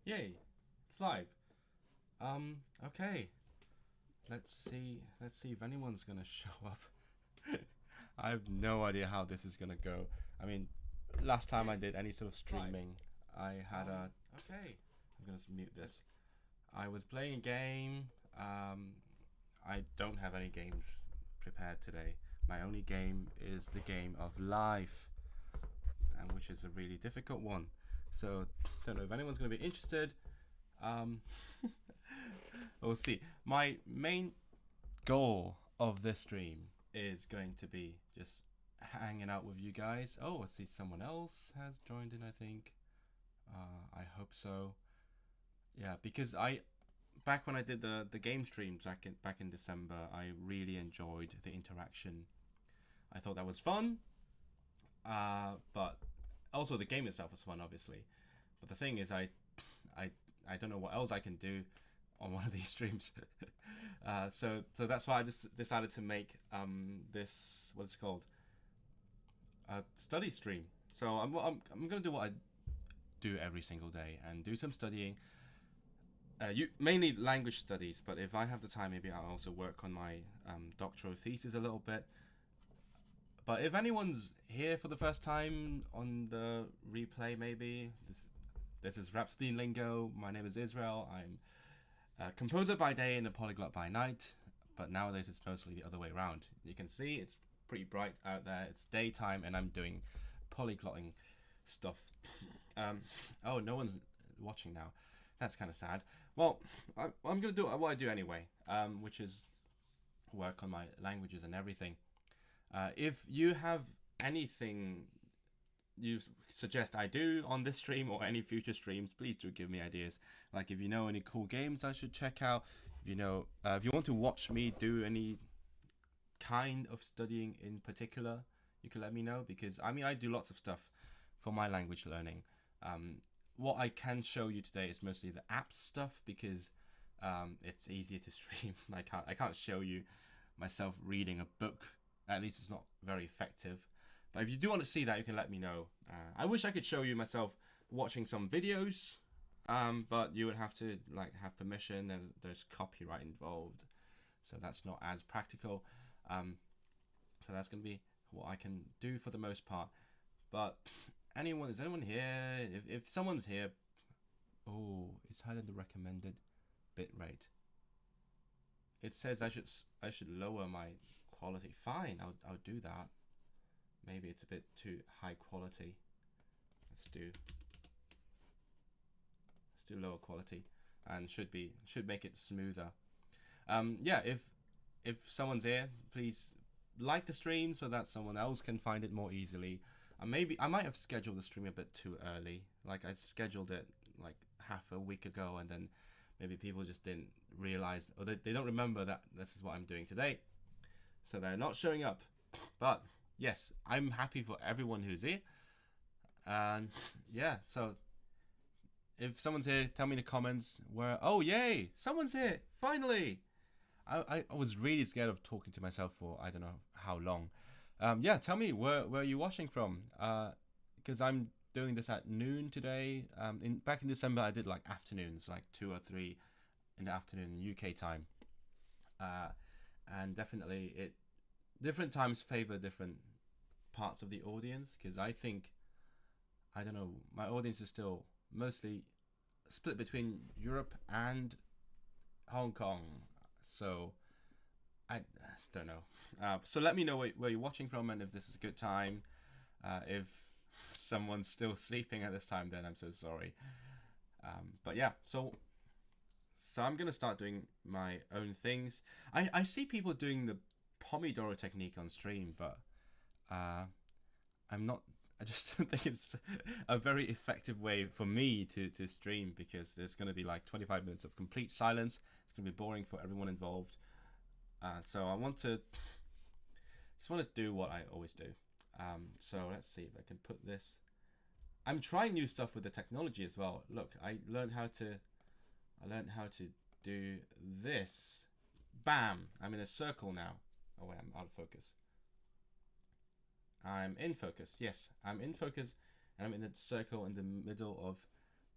Yay, it's live. Okay. Let's see if anyone's gonna show up. I have no idea how this is gonna go. I mean, last time I did any sort of streaming, I had a. Okay. I'm gonna mute this. I was playing a game. I don't have any games prepared today. My only game is the game of life, and which is a really difficult one. So don't know if anyone's gonna be interested. Um, we'll see. My main goal of this stream is going to be just hanging out with you guys. Oh, I see someone else has joined in, I think. I hope so. Yeah, because I back when I did the game streams back in December, I really enjoyed the interaction. I thought that was fun. But also the game itself was fun, obviously. But the thing is, I I don't know what else I can do on one of these streams. So that's why I just decided to make this, what's it called, a study stream. So I'm gonna do what I do every single day and do some studying. You mainly language studies, but if I have the time, maybe I'll also work on my doctoral thesis a little bit. But if anyone's here for the first time on the replay, maybe this is Rhapsody Lingo. My name is Israel. I'm a composer by day and a polyglot by night. But nowadays it's mostly the other way around. You can see it's pretty bright out there. It's daytime and I'm doing polyglotting stuff. Oh, no one's watching now. That's kind of sad. Well, I'm going to do what I do anyway, which is work on my languages and everything. If you have anything you suggest I do on this stream or any future streams, please do give me ideas. Like if you know any cool games I should check out, if you want to watch me do any kind of studying in particular, you can let me know, because I mean I do lots of stuff for my language learning. What I can show you today is mostly the app stuff, because it's easier to stream. I can't show you myself reading a book. At least it's not very effective. But if you do want to see that, you can let me know. I wish I could show you myself watching some videos, but you would have to have permission. There's copyright involved, so that's not as practical. So that's going to be what I can do for the most part. But is anyone here? If someone's here, oh, it's higher than the recommended bitrate. It says I should lower my quality. Fine, I'll do that. Maybe it's a bit too high quality. Let's do lower quality, and should make it smoother. Yeah, if someone's here, please like the stream so that someone else can find it more easily. And maybe I might have scheduled the stream a bit too early. Like I scheduled it like half a week ago, and then maybe people just didn't realize, or they don't remember that this is what I'm doing today, so they're not showing up. But yes, I'm happy for everyone who's here. And yeah, so if someone's here, tell me in the comments where. Oh, yay! Someone's here finally. I was really scared of talking to myself for I don't know how long. Yeah, tell me where are you watching from? Because I'm doing this at noon today. Back in December, I did like afternoons, like 2 or 3 in the afternoon UK time. And definitely different times favor different parts of the audience, because I think, I don't know, my audience is still mostly split between Europe and Hong Kong. So I don't know. So let me know where you're watching from, and if this is a good time. If someone's still sleeping at this time, then I'm so sorry. But yeah, so I'm gonna start doing my own things. I see people doing the Pomodoro technique on stream, but I'm not. I just don't think it's a very effective way for me to stream, because there's going to be like 25 minutes of complete silence. It's going to be boring for everyone involved. So I just want to do what I always do. So let's see if I can put this. I'm trying new stuff with the technology as well. Look, I learned how to do this. Bam! I'm in a circle now. Oh wait, I'm out of focus. I'm in focus. Yes, I'm in focus, and I'm in a circle in the middle of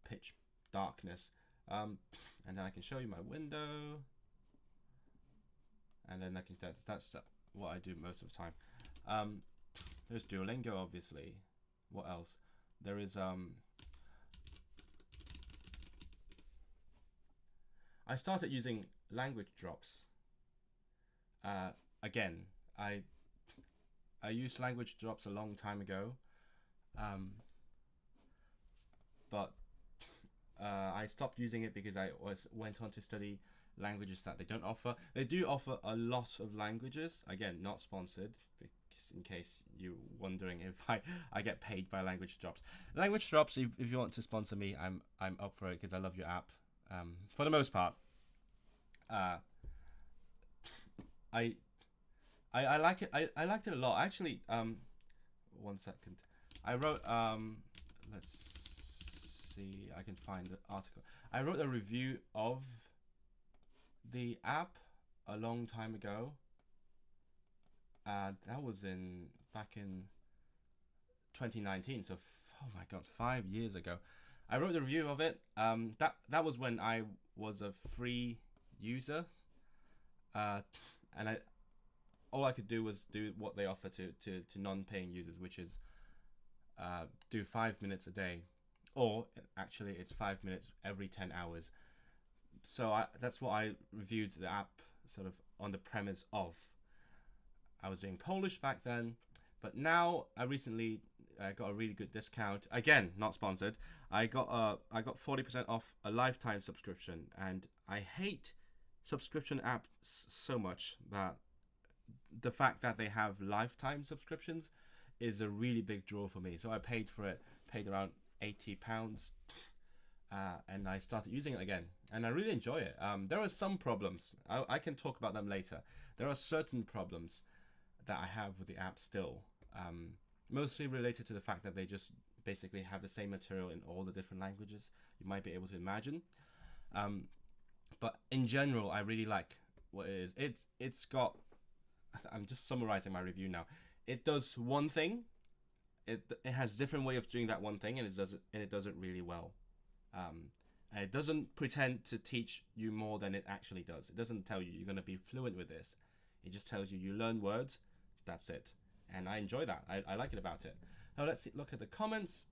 pitch darkness. And then I can show you my window, and then that's what I do most of the time. There's Duolingo, obviously. What else? There is I started using language drops. Again, I used language drops a long time ago, but I stopped using it because I went on to study languages that they don't offer. They do offer a lot of languages. Again, not sponsored, because in case you're wondering if I get paid by language drops. Language drops, if you want to sponsor me, I'm up for it because I love your app. For the most part, I I like it. I liked it a lot. Actually, 1 second. I wrote let's see. I can find the article. I wrote a review of the app a long time ago. That was back in 2019. So oh my god, 5 years ago. I wrote the review of it. That was when I was a free user. And all I could do was do what they offer to non-paying users, which is do 5 minutes a day, or actually it's 5 minutes every 10 hours. So that's what I reviewed the app sort of on the premise of. I was doing Polish back then, but now I recently got a really good discount. Again, not sponsored. I got 40% off a lifetime subscription, and I hate subscription apps so much that the fact that they have lifetime subscriptions is a really big draw for me. So I paid for it, paid around £80, and I started using it again, and I really enjoy it. There are some problems. I can talk about them later. There are certain problems that I have with the app still, mostly related to the fact that they just basically have the same material in all the different languages you might be able to imagine. But in general, I really like what it is. It's got. I'm just summarizing my review now. It does one thing. It has different way of doing that one thing, and it does it really well. And it doesn't pretend to teach you more than it actually does. It doesn't tell you you're going to be fluent with this. It just tells you learn words. That's it. And I enjoy that. I like it about it. Now let's look at the comments.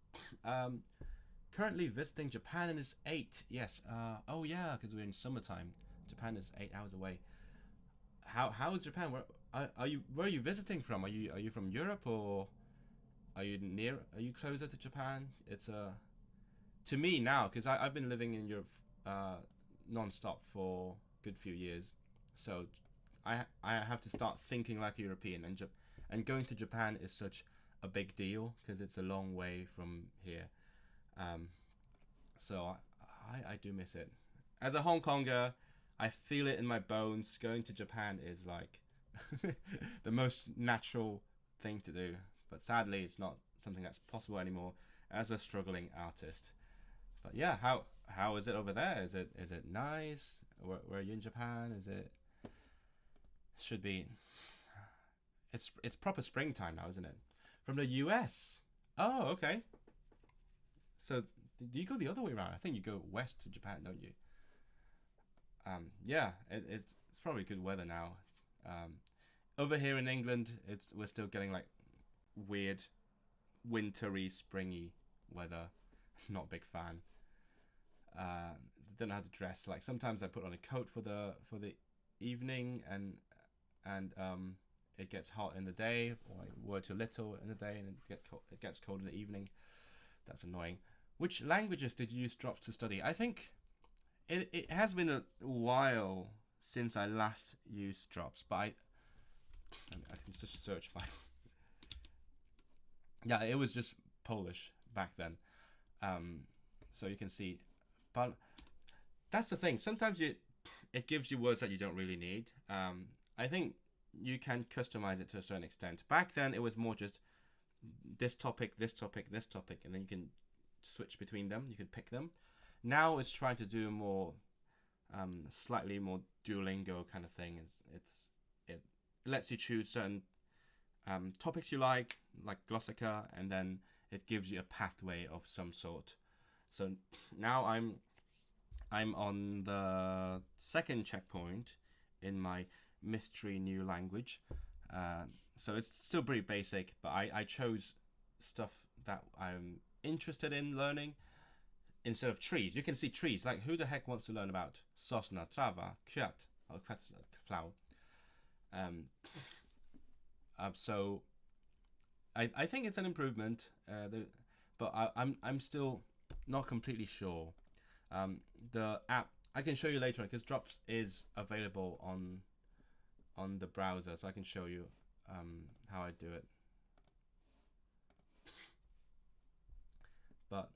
Currently visiting Japan and it's 8. Yes. Oh yeah, because we're in summertime. Japan is 8 hours away. How is Japan? Where are you visiting from? Are you from Europe, or are you closer to Japan? It's to me now, because I've been living in Europe non-stop for a good few years, so I have to start thinking like a European, and going to Japan is such a big deal because it's a long way from here. So I do miss it. As a Hong Konger, I feel it in my bones. Going to Japan is like the most natural thing to do, but sadly it's not something that's possible anymore as a struggling artist. But yeah, how is it over there? Is it nice? Where are you in Japan? Should be it's proper springtime now, isn't it? From the US. Oh, okay. So do you go the other way around? I think you go west to Japan, don't you? Yeah, it's probably good weather now. Over here in England, we're still getting like weird, wintry, springy weather. Not a big fan. Don't know how to dress. Like sometimes I put on a coat for the evening, and it gets hot in the day, or I wear too little in the day, and it gets cold in the evening. That's annoying. Which languages did you use drops to study? I think it has been a while since I last used drops, but I can just search my. Yeah, it was just Polish back then, so you can see. But that's the thing. Sometimes it gives you words that you don't really need. I think you can customize it to a certain extent. Back then, it was more just this topic, this topic, this topic, and then you can switch between them. You can pick them. Now it's trying to do more, slightly more Duolingo kind of thing. It lets you choose certain topics you like Glossika, and then it gives you a pathway of some sort. So now I'm on the second checkpoint in my mystery new language. So it's still pretty basic, but I chose stuff that I'm interested in learning instead of trees. You can see trees. Like, who the heck wants to learn about sosna, trava, kwiat, or flower? Um, so I think it's an improvement, but I'm still not completely sure. The app I can show you later on because Drops is available on the browser, so I can show you how I do it. But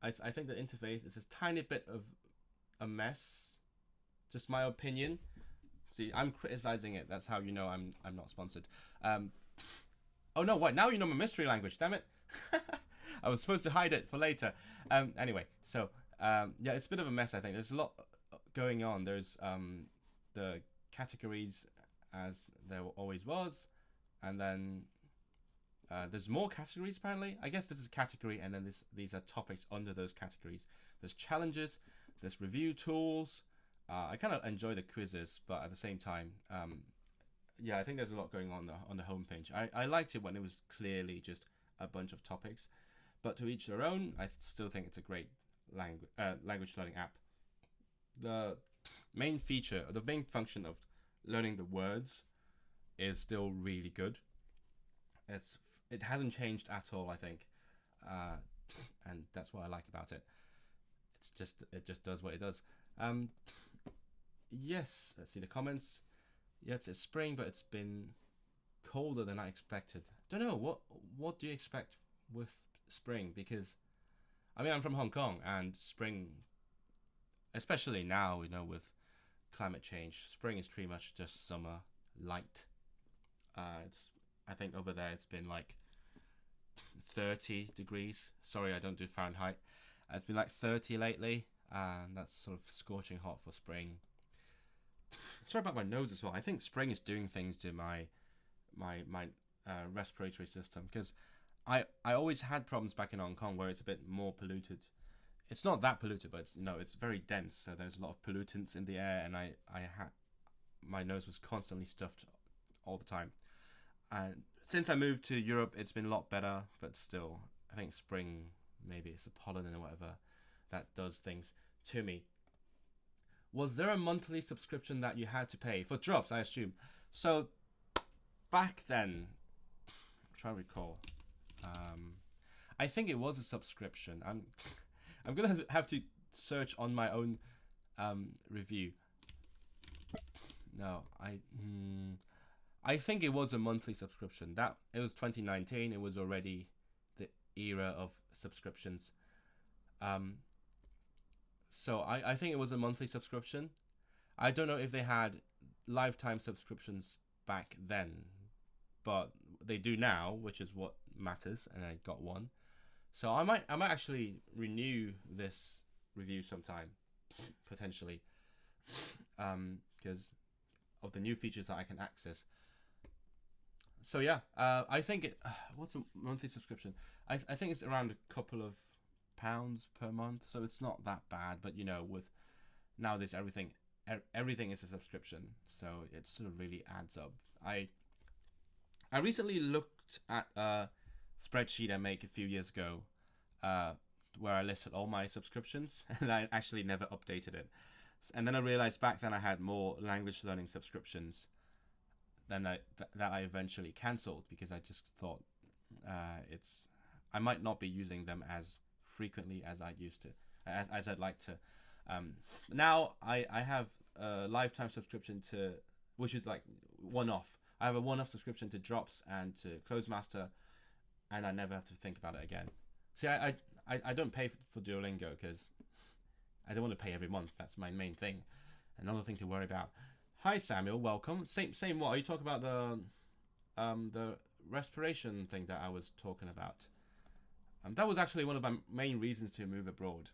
I think the interface is a tiny bit of a mess. Just my opinion. See, I'm criticizing it. That's how you know I'm not sponsored. Oh no, what? Now you know my mystery language. Damn it! I was supposed to hide it for later. Anyway, so yeah, it's a bit of a mess. I think there's a lot going on. There's the categories as there always was, and then there's more categories apparently. I guess this is category, and then these are topics under those categories. There's challenges, there's review tools. I kind of enjoy the quizzes, but at the same time, yeah, I think there's a lot going on the homepage. I liked it when it was clearly just a bunch of topics, but to each their own. I still think it's a great language learning app. The main feature, the main function of learning the words is still really good. It hasn't changed at all, I think, and that's what I like about it. It just does what it does. Yes, let's see the comments. Yes, it's spring, but it's been colder than I expected. Don't know what do you expect with spring? Because I mean, I'm from Hong Kong, and spring, especially now, with climate change, spring is pretty much just summer light. I think over there it's been like 30 degrees. Sorry, I don't do Fahrenheit. It's been like 30 lately, and that's sort of scorching hot for spring. Sorry about my nose as well. I think spring is doing things to my respiratory system, because I always had problems back in Hong Kong where it's a bit more polluted. It's not that polluted, but it's very dense. So there's a lot of pollutants in the air, and my nose was constantly stuffed all the time. And since I moved to Europe, it's been a lot better, but still, I think spring, maybe it's the pollen or whatever that does things to me. Was there a monthly subscription that you had to pay for Drops? I assume. So back then, I'm trying to recall. I think it was a subscription. I'm gonna have to search on my own review. No, I think it was a monthly subscription. That it was 2019. It was already the era of subscriptions. So I think it was a monthly subscription. I don't know if they had lifetime subscriptions back then, but they do now, which is what matters. And I got one, so I might actually renew this review sometime, potentially, because of the new features that I can access. So yeah, I think what's a monthly subscription? I think it's around a couple of pounds per month, so it's not that bad. But with nowadays everything is a subscription, so it sort of really adds up. I recently looked at a spreadsheet I made a few years ago, where I listed all my subscriptions, and I actually never updated it. And then I realized back then I had more language learning subscriptions than that I eventually cancelled, because I just thought I might not be using them as frequently as I used to, as I'd like to. Now I have a lifetime subscription to, which is like one-off. I have a one-off subscription to Drops and to Clozemaster, and I never have to think about it again. See, I don't pay for Duolingo because I don't want to pay every month. That's my main thing. Another thing to worry about. Hi Samuel, welcome. Same. What are you talking about? The respiration thing that I was talking about. That was actually one of my main reasons to move abroad.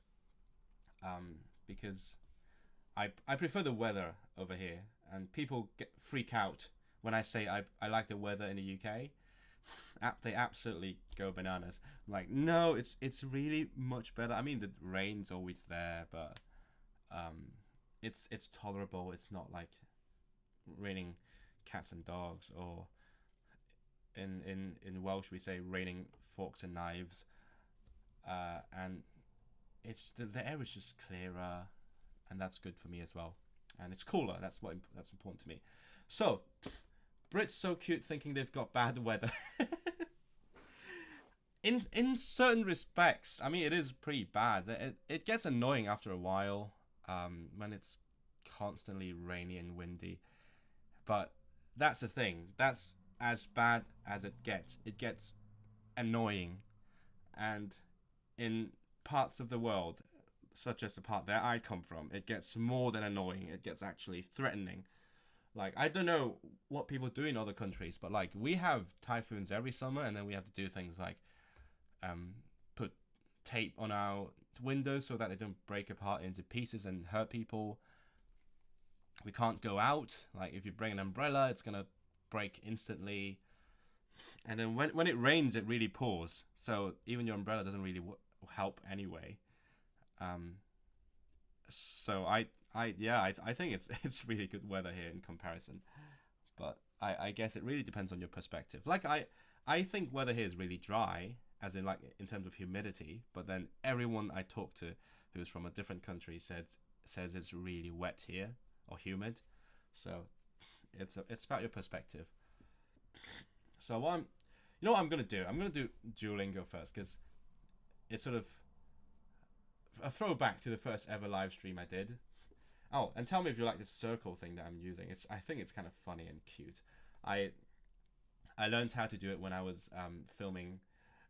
Because I prefer the weather over here, and people freak out when I say I like the weather in the UK. they absolutely go bananas. I'm like, no, it's really much better. I mean, the rain's always there, but it's tolerable. It's not like raining cats and dogs, or in Welsh we say raining forks and knives. And it's the air is just clearer, and that's good for me as well. And it's cooler. That's important to me. So, Brits so cute thinking they've got bad weather. In certain respects, I mean, it is pretty bad. It gets annoying after a while, when it's constantly rainy and windy. But that's the thing. That's as bad as it gets. It gets annoying, and in parts of the world, such as the part that I come from, it gets more than annoying. It gets actually threatening. Like, I don't know what people do in other countries, but like, we have typhoons every summer, and then we have to do things like put tape on our windows so that they don't break apart into pieces and hurt people. We can't go out. Like, if you bring an umbrella, it's gonna break instantly. And then when it rains, it really pours. So even your umbrella doesn't really help anyway. So I think it's really good weather here in comparison. But I guess it really depends on your perspective. Like, I think weather here is really dry, as in like in terms of humidity. But then everyone I talk to who's from a different country says it's really wet here, or humid. So it's about your perspective. So you know what I'm gonna do? I'm gonna do Duolingo first, because it's sort of a throwback to the first ever live stream I did. Oh, and tell me if you like this circle thing that I'm using. I think it's kind of funny and cute. I learned how to do it when I was filming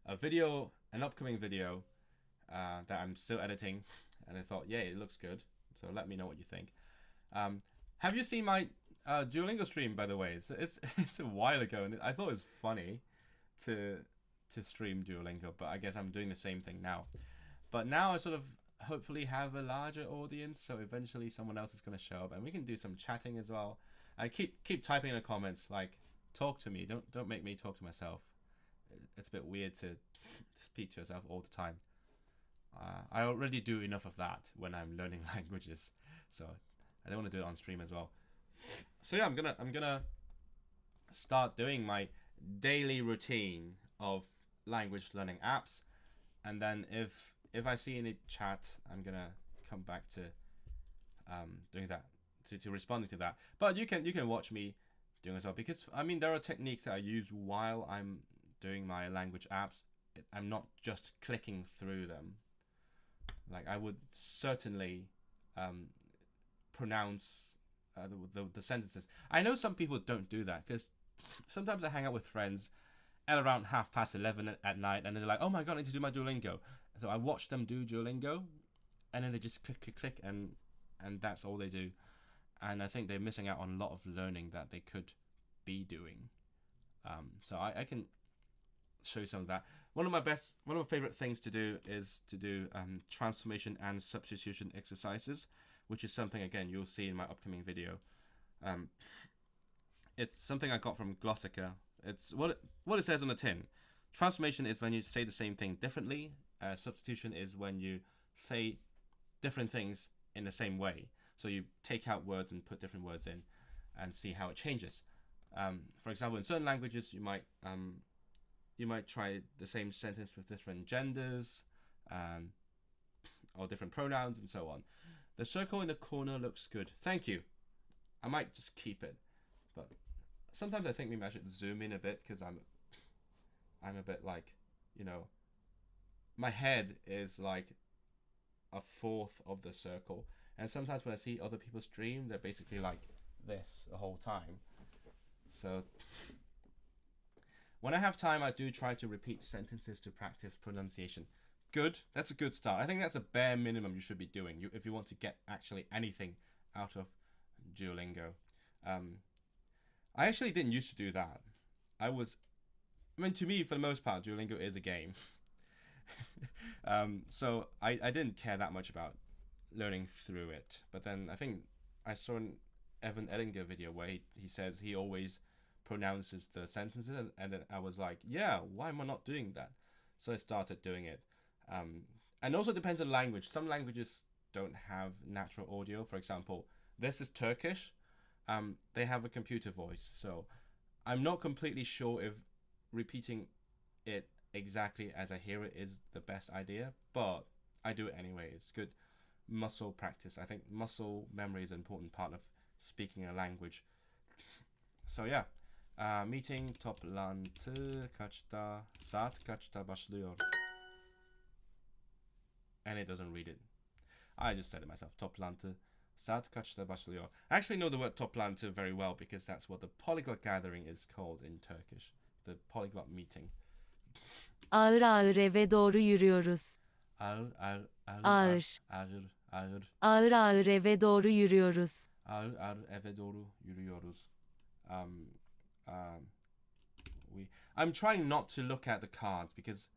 an upcoming video that I'm still editing, and I thought, yeah, it looks good. So let me know what you think. Have you seen my Duolingo stream, by the way? It's a while ago, and I thought it was funny to stream Duolingo, but I guess I'm doing the same thing now. But now I sort of hopefully have a larger audience, so eventually someone else is going to show up, and we can do some chatting as well. I keep typing in the comments, like, talk to me. Don't make me talk to myself. It's a bit weird to speak to yourself all the time. I already do enough of that when I'm learning languages, so I don't want to do it on stream as well. So yeah, I'm gonna start doing my daily routine of language learning apps, and then if I see any chat, I'm gonna come back to doing that, to responding to that. But you can watch me doing as well, because I mean, there are techniques that I use while I'm doing my language apps. I'm not just clicking through them. Like, I would certainly pronounce the sentences. I know some people don't do that, because sometimes I hang out with friends at around 11:30 at night, and they're like, oh my god, I need to do my Duolingo. So I watch them do Duolingo, and then they just click, and that's all they do. And I think they're missing out on a lot of learning that they could be doing. So I can show you some of that. One of my favorite things to do is to do transformation and substitution exercises, which is something, again, you'll see in my upcoming video. It's something I got from Glossica. It's what it says on the tin. Transformation is when you say the same thing differently. Substitution is when you say different things in the same way. So you take out words and put different words in, and see how it changes. For example, in certain languages, you might try the same sentence with different genders, or different pronouns, and so on. The circle in the corner looks good. Thank you. I might just keep it, but sometimes I think maybe I should zoom in a bit, because I'm a bit like, my head is like a fourth of the circle, and sometimes when I see other people stream, they're basically like this the whole time. So when I have time, I do try to repeat sentences to practice pronunciation. Good. That's a good start. I think that's a bare minimum you should be doing if you want to get actually anything out of Duolingo. I actually didn't used to do that. To me, for the most part, Duolingo is a game. So I didn't care that much about learning through it. But then I think I saw an Evan Ellinger video where he says he always pronounces the sentences, and then I was like, yeah, why am I not doing that? So I started doing it. And also depends on language. Some languages don't have natural audio. For example, this is Turkish. They have a computer voice, so I'm not completely sure if repeating it exactly as I hear it is the best idea, but I do it anyway. It's good muscle practice. I think muscle memory is an important part of speaking a language. So yeah, meeting toplantı kaçta, saat kaçta başlıyor? And it doesn't read it. I just said it myself. Toplantı saat kaçta başlıyor? I actually know the word toplantı very well because that's what the polyglot gathering is called in Turkish. The polyglot meeting. Ağır ağır eve doğru yürüyoruz. Ağır ağır ağır Ağır. ağır ağır Ağır ağır eve doğru yürüyoruz. ağır ağır eve doğru yürüyoruz. I'm trying not to look at the cards because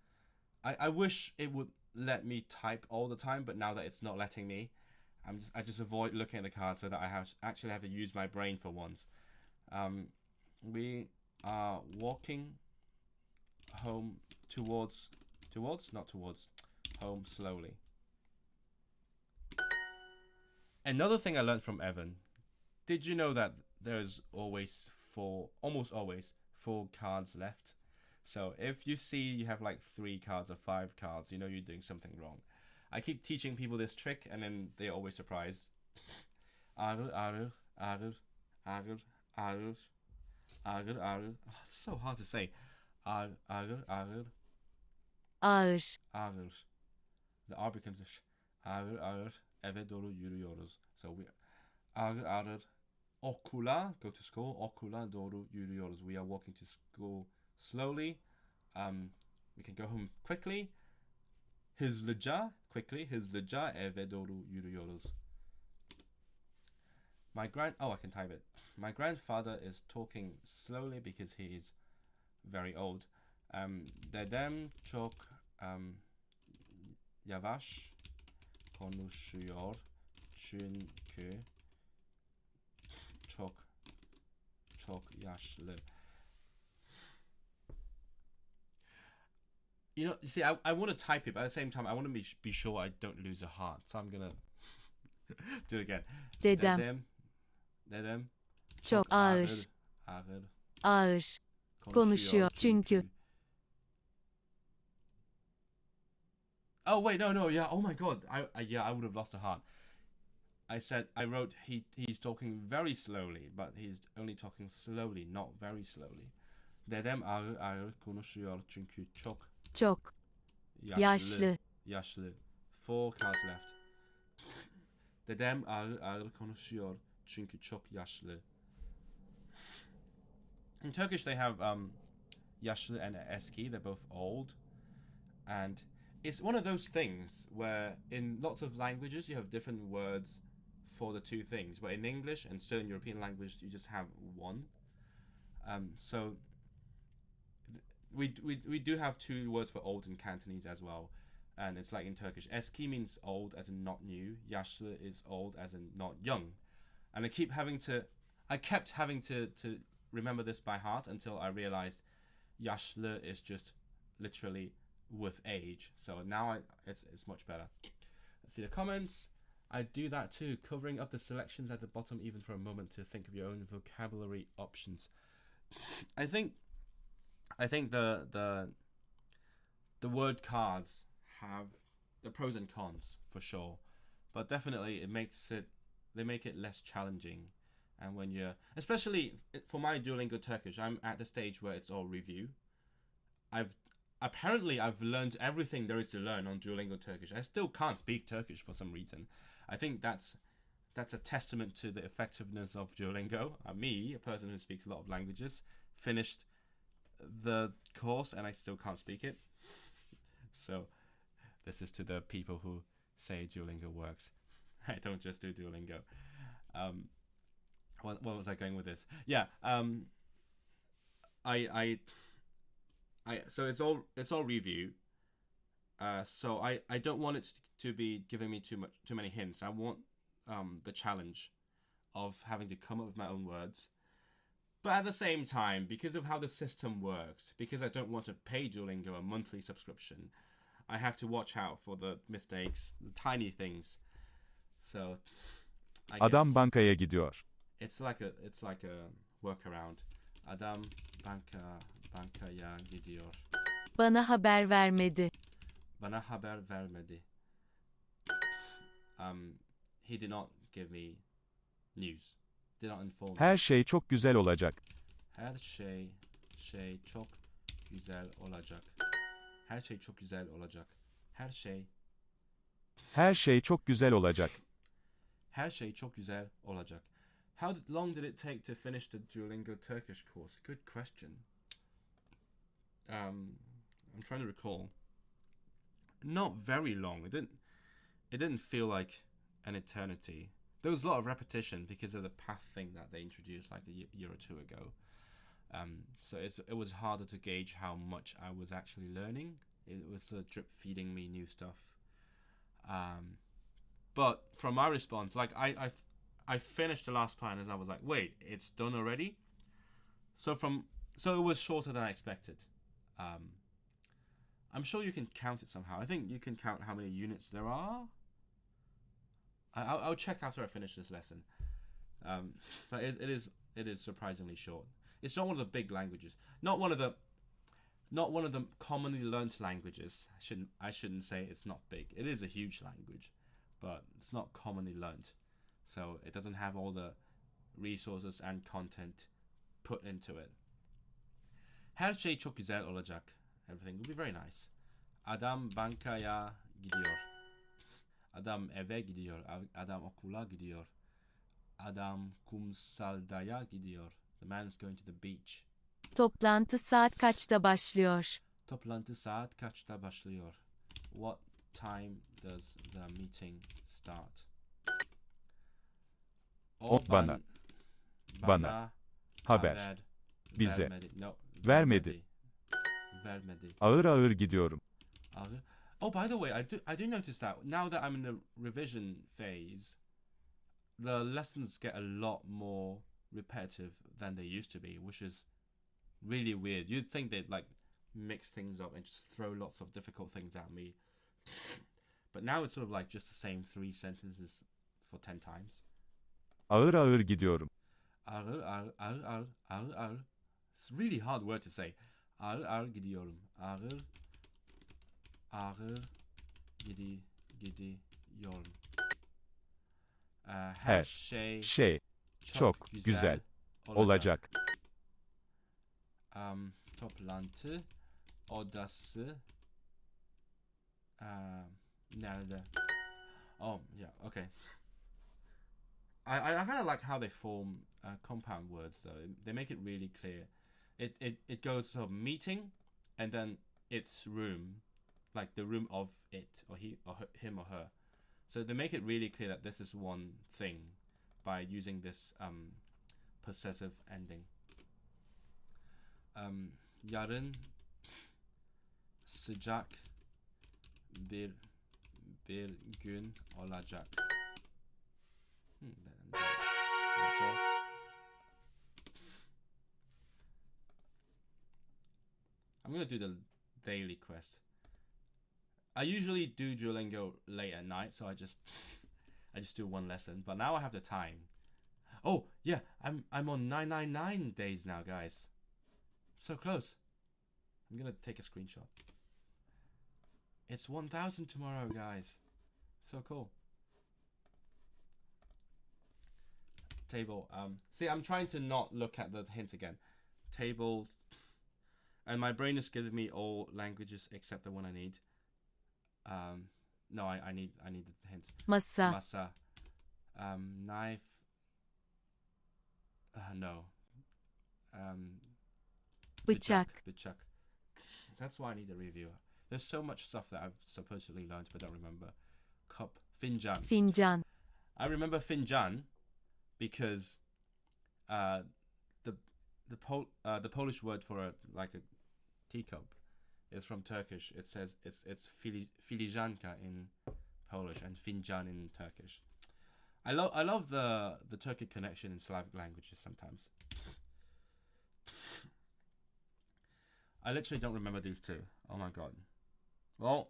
I wish it would let me type all the time, but now that it's not letting me, I just avoid looking at the cards so that I actually have to use my brain for once. We are walking home home slowly. Another thing I learned from Evan, did you know that there's almost always 4 cards left? So if you see you have like 3 cards or 5 cards, you know you're doing something wrong. I keep teaching people this trick and then they're always surprised. Ağır ağır ağır ağır ağır ağır ağır. Oh, it's so hard to say. Ağır ağır ağır Ağır. ağır. The R becomes a sh. Ağır ağır eve doğru yürüyoruz. So we ağır ağır okula, go to school, okula doğru yürüyoruz. We are walking to school slowly. We can go home quickly. Hızlıca, quickly, hızlıca eve doğru yürüyoruz. I can type it. My grandfather is talking slowly because he is very old. Dedem çok yavaş konuşuyor çünkü çok yaşlı. You see, I want to type it, but at the same time, I want to be sure I don't lose a heart. So I'm gonna do it again. Dedem çok ağır konuşuyor çünkü. Oh wait, no, yeah. Oh my god, I would have lost a heart. I wrote he's talking very slowly, but he's only talking slowly, not very slowly. Dedem ağır konuşuyor çünkü çok yaşlı. 4 cards left. Dedem ağır konuşuyor çünkü çok yaşlı. In Turkish they have yaşlı and eski. They're both old, and it's one of those things where in lots of languages you have different words for the 2 things, but in English and still in European language you just have one. So we do have 2 words for old in Cantonese as well, and it's like in Turkish. Eski means old as in not new. Yaşlı is old as in not young. And I kept having to remember this by heart until I realized yaşlı is just literally with age. So now it's much better. Let's see the comments. I do that too, covering up the selections at the bottom even for a moment to think of your own vocabulary options. I think the word cards have the pros and cons for sure, but definitely they make it less challenging. And when you're, especially for my Duolingo Turkish, I'm at the stage where it's all review. I've learned everything there is to learn on Duolingo Turkish. I still can't speak Turkish for some reason. I think that's a testament to the effectiveness of Duolingo. Me, a person who speaks a lot of languages, finished the course and I still can't speak it. So this is to the people who say Duolingo works. I don't just do Duolingo. What was I going with this? Yeah. So it's all review. So I don't want it to be giving me too many hints. I want the challenge of having to come up with my own words. But at the same time, because of how the system works, because I don't want to pay Duolingo a monthly subscription, I have to watch out for the mistakes, the tiny things. So I Adam guess bankaya gidiyor. it's like a workaround. Adam bankaya gidiyor. Bana haber vermedi. Bana haber vermedi. He did not give me news. Did not inform me. Her şey çok güzel olacak. Her şey çok güzel olacak. Her şey çok güzel olacak. Her şey çok güzel olacak. Her şey çok güzel olacak. How long did it take to finish the Duolingo Turkish course? Good question. I'm trying to recall. Not very long. It didn't feel like an eternity. There was a lot of repetition because of the path thing that they introduced like a year or two ago. So it was harder to gauge how much I was actually learning. It was drip feeding me new stuff. But from my response, like I finished the last plan and I was like, wait, it's done already. So it was shorter than I expected. I'm sure you can count it somehow. I think you can count how many units there are. I'll check after I finish this lesson. But it is surprisingly short. It's not one of the big languages. Not one of the commonly learnt languages. I shouldn't say it's not big. It is a huge language, but it's not commonly learnt. So it doesn't have all the resources and content put into it. Her şey çok güzel olacak. Everything will be very nice. Adam bankaya gidiyor. Adam eve gidiyor. Adam okula gidiyor. Adam kumsaldaya gidiyor. The man's going to the beach. Toplantı saat kaçta başlıyor? Toplantı saat kaçta başlıyor? What time does the meeting start? Bana haber bize vermedi. Ağır ağır gidiyorum. Oh, by the way, I do notice that now that I'm in the revision phase, the lessons get a lot more repetitive than they used to be, which is really weird. You'd think they'd like mix things up and just throw lots of difficult things at me, but now it's sort of like just the same 3 sentences for 10 times. Ağır ağır gidiyorum. Ağır. It's a really hard word to say. Ağır gidiyorum. Ağır gidiyorum. Her şey çok güzel olacak. Toplantı odası nerede? Oh, yeah, okay. I kind of like how they form compound words though. They make it really clear. It goes to meeting and then its room, like the room of it or he or him or her. So they make it really clear that this is one thing by using this possessive ending. Yarın sıcak bir gün olacak. That's all. I'm gonna do the daily quest. I usually do Duolingo late at night, so I just do one lesson. But now I have the time. Oh yeah, I'm on 999 days now, guys. So close. I'm gonna take a screenshot. It's 1000 tomorrow, guys. So cool. Table. See, I'm trying to not look at the hints again. Table. And my brain is giving me all languages except the one I need. No, I need the hints. Masa. Knife. No. Bıçak. Bıçak. That's why I need a review. There's so much stuff that I've supposedly learned but don't remember. Cup. Fincan. Fincan. I remember fincan because the Polish word for a teacup is from Turkish. It says it's filiżanka in Polish and fincan in Turkish. I love the Turkic connection in Slavic languages sometimes. I literally don't remember these two. Oh my god. Well,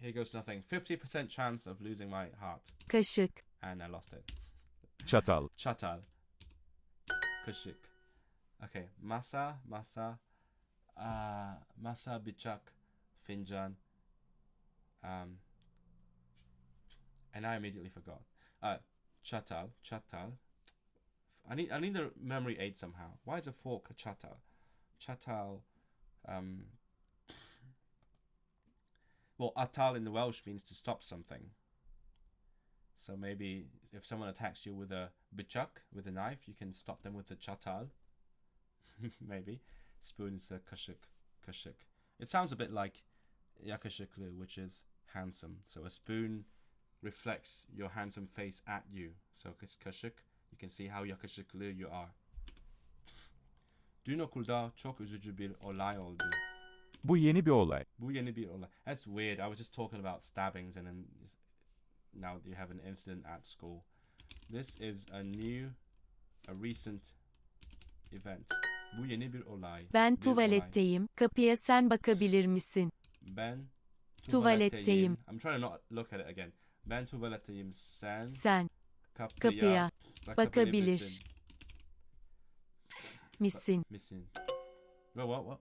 here goes nothing. 50% chance of losing my heart. Kaşık. And I lost it. Çatal. Çatal. Kaşık. Okay. Masa. Masa, bıçak, fincan. And I immediately forgot. Çatal. I need the memory aid somehow. Why is a fork a çatal? Çatal. Well, atal in the Welsh means to stop something. So maybe if someone attacks you with a bıçak, with a knife, you can stop them with the çatal. Maybe. Spoon is a kaşık. It sounds a bit like yakışıklı, which is handsome. So a spoon reflects your handsome face at you. So it's kaşık. You can see how yakışıklı you are. Dün okulda çok üzücü bir olay oldu. Bu yeni bir olay. Bu yeni bir olay. That's weird. I was just talking about stabbings and then now you have an incident at school. This is a recent event. Bu yeni bir olay. Ben tuvaletteyim. Kapıya sen bakabilir misin? Ben Tuvaletteyim. I'm trying to not look at it again. Ben tuvaletteyim. Sen Kapıya bakabilir misin? What?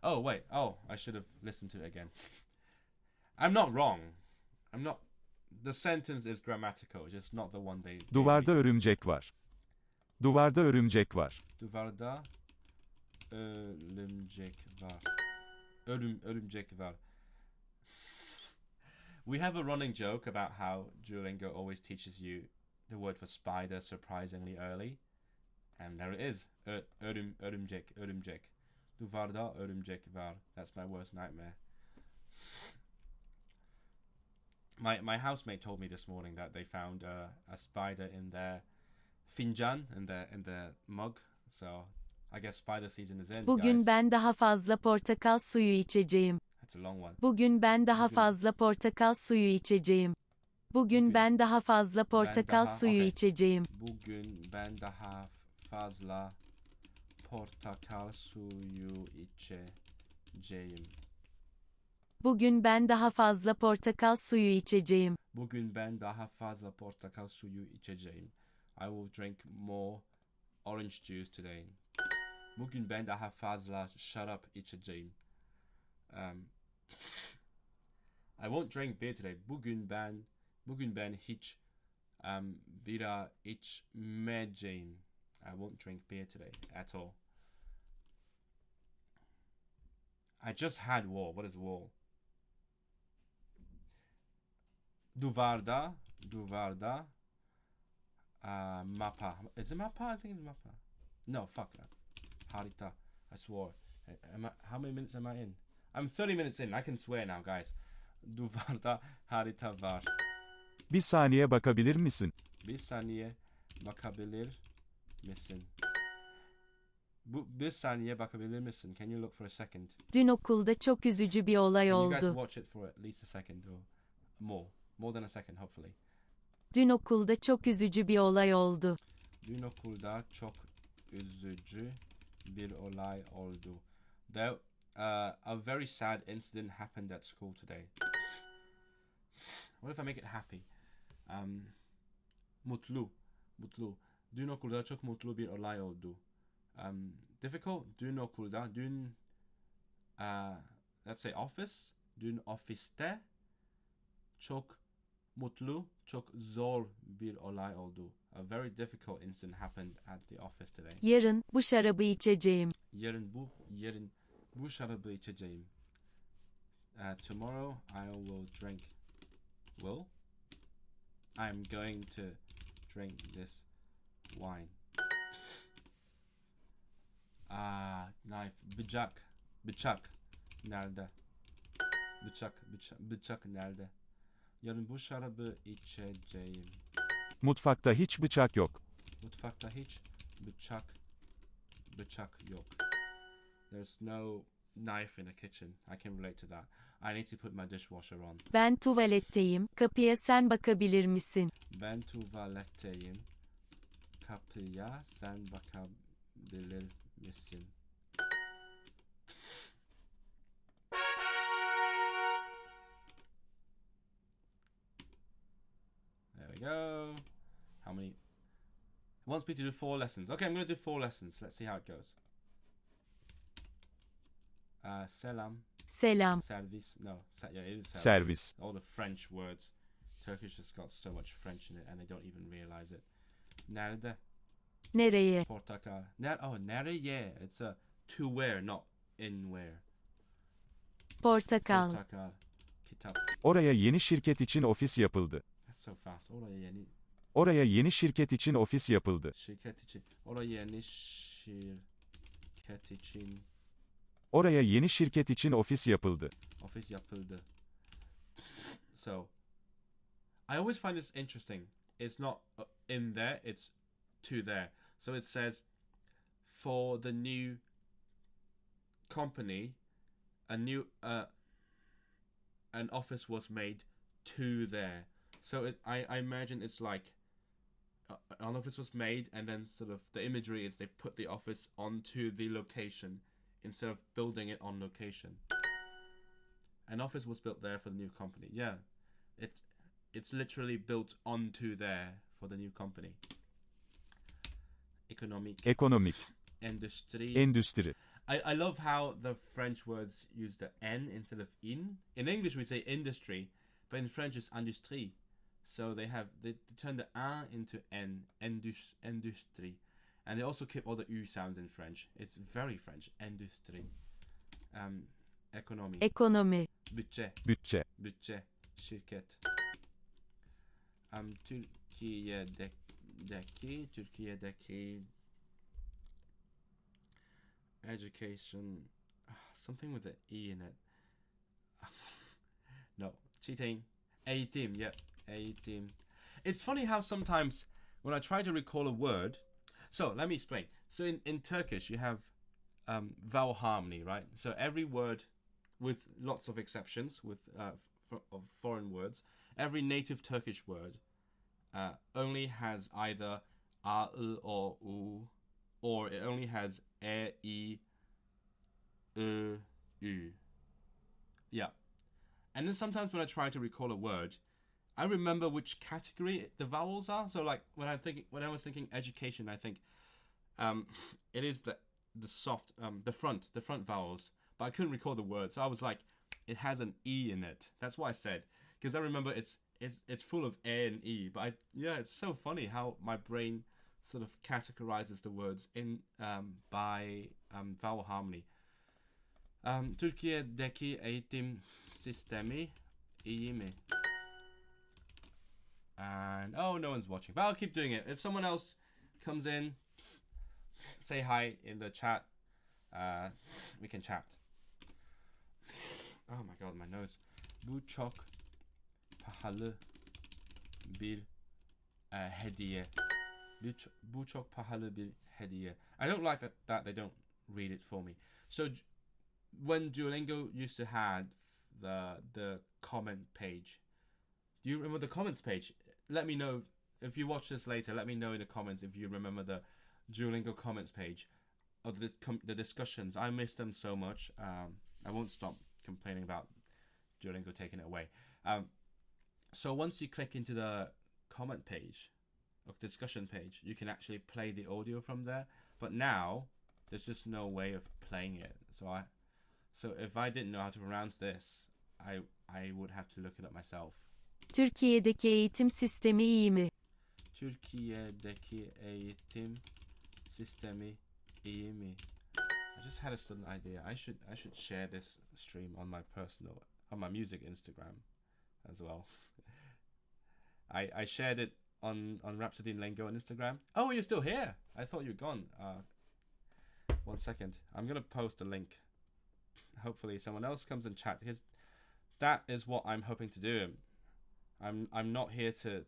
Oh, wait. Oh, I should have listened to it again. I'm not wrong. The sentence is grammatical, just not the one they... Duvarda örümcek var. Duvarda örümcek var. Duvarda örümcek var. Örümcek var. We have a running joke about how Duolingo always teaches you the word for spider surprisingly early. And there it is. Örümcek. Duvarda örümcek var. That's my worst nightmare. My housemate told me this morning that they found a spider in their fincan, in their mug. So I guess spider season is in. Bugün guys. ben daha fazla portakal suyu içeceğim. That's a long one. Bugün ben daha fazla portakal suyu içeceğim. Bugün ben daha fazla portakal suyu içeceğim. Bugün ben daha fazla portakal suyu içeceğim. Bugün ben daha fazla portakal suyu içeceğim. Bugün ben daha fazla portakal suyu içeceğim. I will drink more orange juice today. Bugün ben daha fazla şarap içeceğim. I won't drink beer today. Bugün ben hiç bira içmeyeceğim. I won't drink beer today at all. I just had wall. What is wall? Duvarda. Mapa. Is it mapa? I think it's mapa. No, fuck that. Harita. I swore. How many minutes am I in? I'm 30 minutes in. I can swear now, guys. Duvarda harita var. Bir saniye bakabilir misin? Bir saniye bakabilir misin? Bir saniye bakabilir misin? Can you look for a second? Dün okulda çok üzücü bir olay Can you guys oldu. watch it for at least a second or more? More than a second, hopefully. Dün okulda çok üzücü bir olay oldu. Dün okulda çok üzücü bir olay oldu. There, a very sad incident happened at school today. What if I make it happy? Mutlu. Dün okulda çok mutlu bir olay oldu. Difficult. Dün okulda, let's say office. Dün ofiste çok mutlu, çok zor bir olay oldu. A very difficult incident happened at the office today. Yarın bu şarabı içeceğim. Yarın bu şarabı içeceğim. Tomorrow I will drink. I'm going to drink this wine. Knife. Bıçak. Nerede? Bıçak nerede? Yarın bu şarabı içeceğim. Mutfakta hiç bıçak yok. Mutfakta hiç bıçak yok. There's no knife in the kitchen. I can relate to that. I need to put my dishwasher on. Ben tuvaletteyim. Kapıya sen bakabilir misin? Ben tuvaletteyim. kapıya sen bakabilir misin? There we go. How many? It wants me to do 4 lessons. Okay, I'm going to do 4 lessons. Let's see how it goes. Selam. Selam. Servis. No. Yeah, it is service. Servis. All the French words. Turkish has got so much French in it and they don't even realize it. Nerede? Nereye? Portakal. Nereye. It's a to where, not in where. Portakal. Portakal. Kitap. Oraya yeni şirket için ofis yapıldı. That's so fast. Oraya yeni Oraya yeni şirket için ofis yapıldı. şirket için. Oraya yeni şirket için Oraya yeni şirket için ofis yapıldı. ofis yapıldı. So, I always find this interesting. It's not in there, it's to there. So it says, for the new company, an office was made to there. So I imagine it's like an office was made, and then sort of the imagery is they put the office onto the location instead of building it on location. An office was built there for the new company. Yeah, it's literally built onto there for the new company. Ekonomik. Endüstri. Endüstri. I love how the French words use the N instead of in. In English we say industry, but in French it's industrie. So they turn the A into N, industrie. And they also keep all the U sounds in French. It's very French. Industrie. Ekonomi. Ekonomi. Bütçe. Bütçe. Bütçe. Şirket. Türkiye'deki education, something with the E in it. No, cheating. Eğitim, yep, eğitim. It's funny how sometimes when I try to recall a word, so let me explain. So in Turkish you have vowel harmony, right? So every word, with lots of exceptions, with of foreign words, every native Turkish word only has either a, or u, or it only has e, I, u. Yeah. And then sometimes when I try to recall a word, I remember which category the vowels are. So like when I was thinking education, I think it is the soft the front vowels, but I couldn't recall the word. So I was like, it has an E in it. That's what I said, because I remember it's full of A and E. But it's so funny how my brain sort of categorizes the words in by vowel harmony. Türkiye'deki eğitim sistemi iyi mi? And no one's watching, but I'll keep doing it. If someone else comes in, say hi in the chat. We can chat. Oh my god, my nose. Bu çok pahalı bir hediye. Bu çok pahalı bir hediye. I don't like that they don't read it for me. So when Duolingo used to have the comment page, do you remember the comments page? Let me know if you watch this later. Let me know in the comments if you remember the Duolingo comments page of the discussions. I miss them so much. I won't stop complaining about Duolingo taking it away. So once you click into the comment page of discussion page, you can actually play the audio from there. But now there's just no way of playing it. So if I didn't know how to pronounce this, I would have to look it up myself. Türkiye'deki eğitim sistemi iyi mi? Türkiye'deki eğitim sistemi iyi mi? I just had a sudden idea. I should share this stream on my music Instagram as well. I shared it on Rhapsody in Lingo on Instagram. Oh, you're still here. I thought you'd gone. 1 second. I'm gonna post a link. Hopefully someone else comes and chat. That is what I'm hoping to do. I'm not here to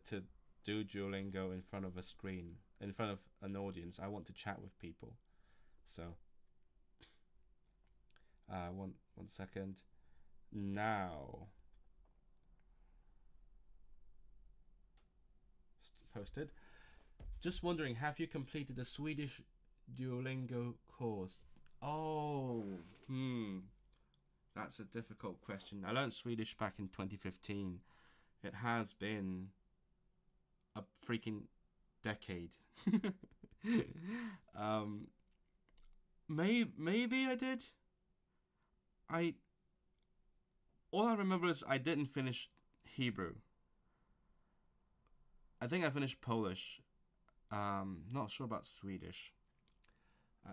do Duolingo in front of a screen, in front of an audience. I want to chat with people. So 1 second. Now posted. Just wondering, have you completed the Swedish Duolingo course? Oh, that's a difficult question. I learned Swedish back in 2015. It has been a freaking decade. Maybe I did. All I remember is I didn't finish Hebrew. I think I finished Polish. Not sure about Swedish.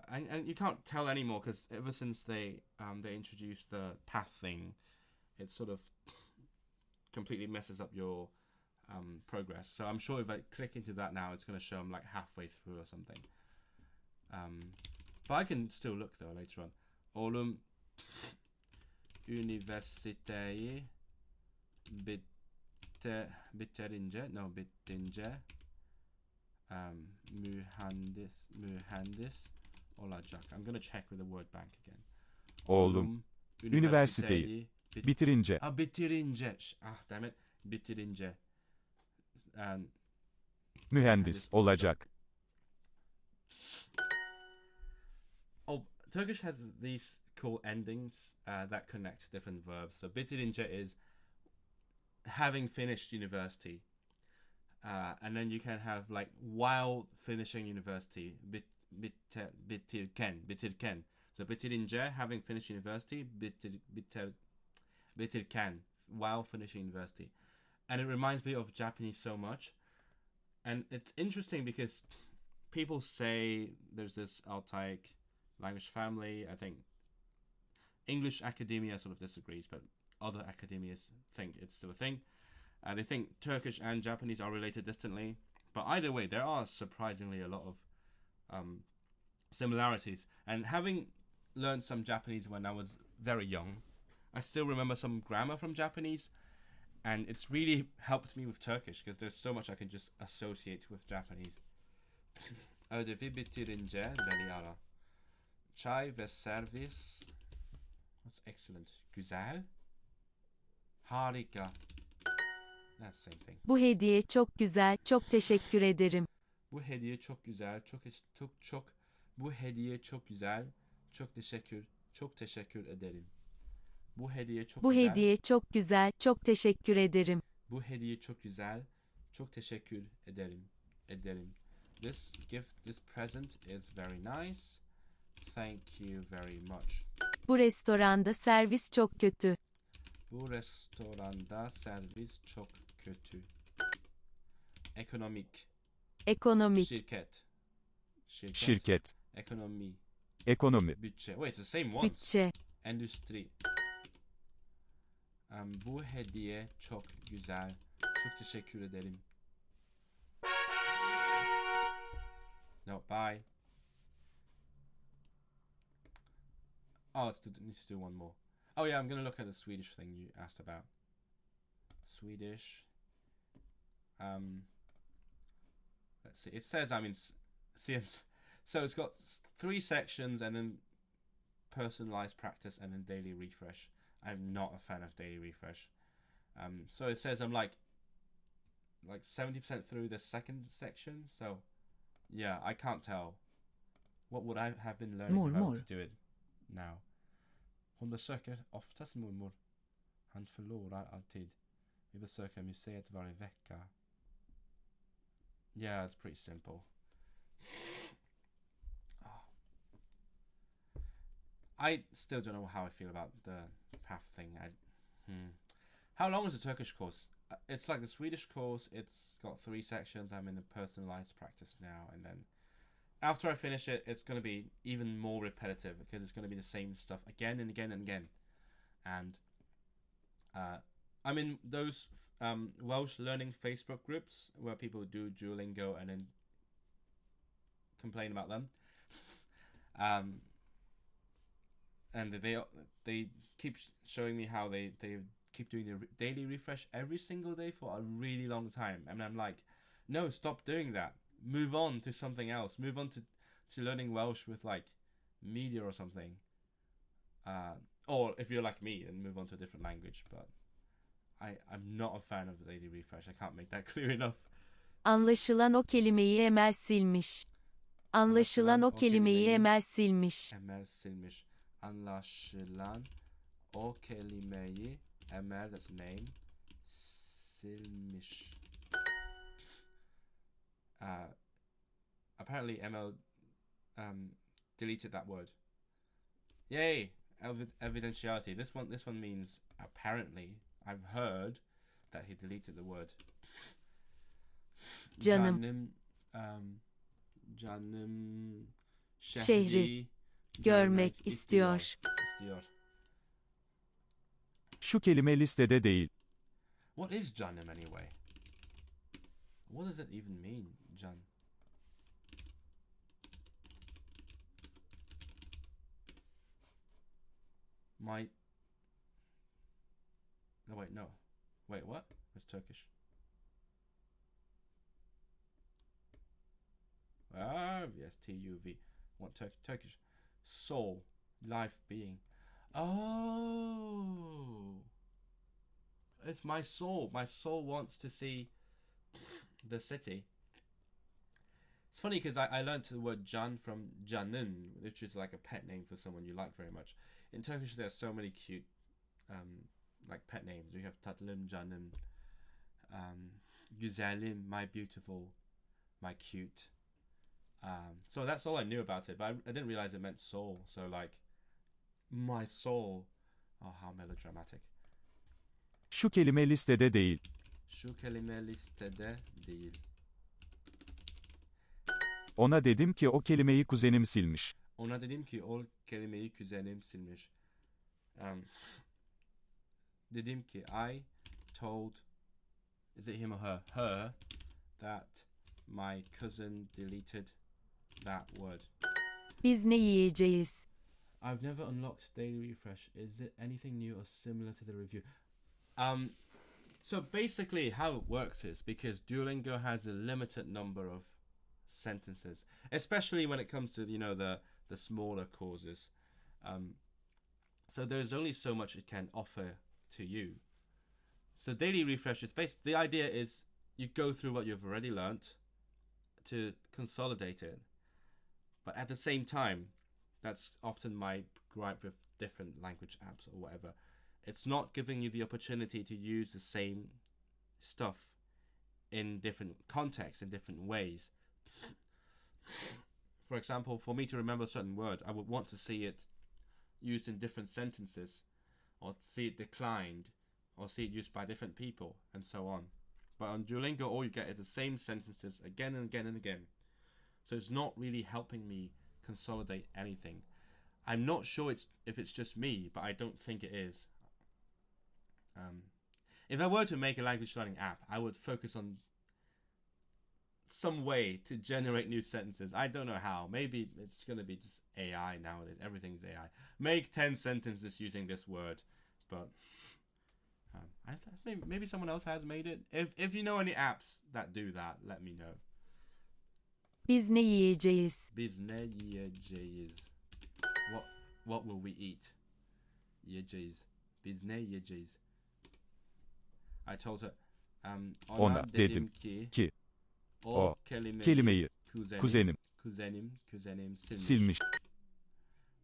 And you can't tell anymore because ever since they introduced the path thing, it sort of completely messes up your progress. So I'm sure if I click into that now, it's going to show I'm like halfway through or something. But I can still look though later on. Oğlum üniversiteyi bittince mühendis olacak. I'm going to check with the word bank again. Oğlum üniversiteyi bitirince. Bitirince. Damn it. Bitirince. Mühendis olacak. Oh, Turkish has these cool endings that connect different verbs. So bitirince is having finished university. And then you can have like while finishing university, bitirken. So bitirince, having finished university, bitirken, while finishing university. And it reminds me of Japanese so much. And it's interesting because people say there's this Altaic language family. I think English academia sort of disagrees, but other academias think it's still a thing. They think Turkish and Japanese are related distantly. But either way, there are surprisingly a lot of similarities. And having learned some Japanese when I was very young, I still remember some grammar from Japanese. And it's really helped me with Turkish because there's so much I can just associate with Japanese. Ödevi bitirince beni ara. Çay ve servis. That's excellent. Güzel. Harika. That's the same thing. Bu hediye çok güzel, çok teşekkür ederim. Bu hediye çok güzel, bu hediye çok güzel, çok teşekkür ederim. Bu hediye çok Bu güzel. hediye çok güzel, çok teşekkür ederim. Bu hediye çok güzel, çok teşekkür ederim. This gift, this present is very nice. Thank you very much. Bu restoranda servis çok kötü. Bu restoranda servis çok kötü. Ekonomik. Şirket. Ekonomi. Bütçe. Wait, it's the same ones. Bütçe. Endüstri. Bu hediye çok güzel. Çok teşekkür ederim. No, bye. Oh, needs to do one more. Oh yeah, I'm gonna look at the Swedish thing you asked about. Swedish. Let's see. It says I'm in so it's got 3 sections and then personalized practice and then daily refresh. I'm not a fan of daily refresh. So it says I'm like 70% through the second section. So yeah, I can't tell. What would I have been learning if I were to do it now? Hon besöker oftast mormor. Han förlorar alltid. Vi besöker museet varje vecka. Yeah, it's pretty simple. I still don't know how I feel about the path thing. How long is the Turkish course? It's like the Swedish course. It's got 3 sections. I'm in the personalized practice now, and then after I finish it, it's going to be even more repetitive because it's going to be the same stuff again and again and again. And I'm in those Welsh learning Facebook groups where people do Duolingo and then complain about them. And they keep showing me how they keep doing the daily refresh every single day for a really long time. And I'm like, no, stop doing that. Move on to something else. Move on to learning Welsh with like media or something. Or if you're like me, then move on to a different language. But I'm not a fan of the daily refresh. I can't make that clear enough. Anlaşılan o kelimeyi Emel silmiş. Anlaşılan o kelimeyi Emel silmiş. Emel silmiş. Anlaşılan o kelimeyi Emel, that's name, silmiş. Apparently Emel deleted that word. Yay! Evidentiality. This one means apparently. I've heard that he deleted the word. Canım. Canım Şehri görmek istiyor. Şu kelime listede değil. What is canım anyway? What does it even mean, can? My... No, wait, no. Wait, what? It's Turkish. Yes, T-U-V. What Turkish? Soul, life, being. Oh! It's my soul. My soul wants to see the city. It's funny because I learned the word can from canın, which is like a pet name for someone you like very much. In Turkish, there's so many cute like pet names. We have tatlım, canım, güzelim, my beautiful, my cute. So that's all I knew about it, but I didn't realize it meant soul. So like, my soul. Oh, how melodramatic. Şu kelime listede değil. Şu kelime listede değil. Ona dedim ki o kelimeyi kuzenim silmiş. Ona dedim ki o kelimeyi kuzenim silmiş. Dedim ki I told, is it him or her? Her, that my cousin deleted that word. Biz ne yiyeceğiz? I've never unlocked daily refresh. Is it anything new or similar to the review? So basically how it works is because Duolingo has a limited number of sentences, especially when it comes to, you know, the smaller courses. So there's only so much it can offer to you. So daily refresh is the idea is you go through what you've already learnt to consolidate it. But at the same time, that's often my gripe with different language apps or whatever. It's not giving you the opportunity to use the same stuff in different contexts, in different ways. For example, for me to remember a certain word, I would want to see it used in different sentences, or see it declined, or see it used by different people, and so on. But on Duolingo, all you get is the same sentences again and again and again. So it's not really helping me consolidate anything. I'm not sure if it's just me, but I don't think it is. If I were to make a language learning app, I would focus on some way to generate new sentences. I don't know how. Maybe it's going to be just AI nowadays. Everything's AI. Make 10 sentences using this word. But maybe someone else has made it. If you know any apps that do that, let me know. Biz ne yiyeceğiz? Biz ne yiyeceğiz? What will we eat? Yiyeceğiz. Biz ne yiyeceğiz? I told her, ona dedim ki o kelimeyi kuzenim silmiş.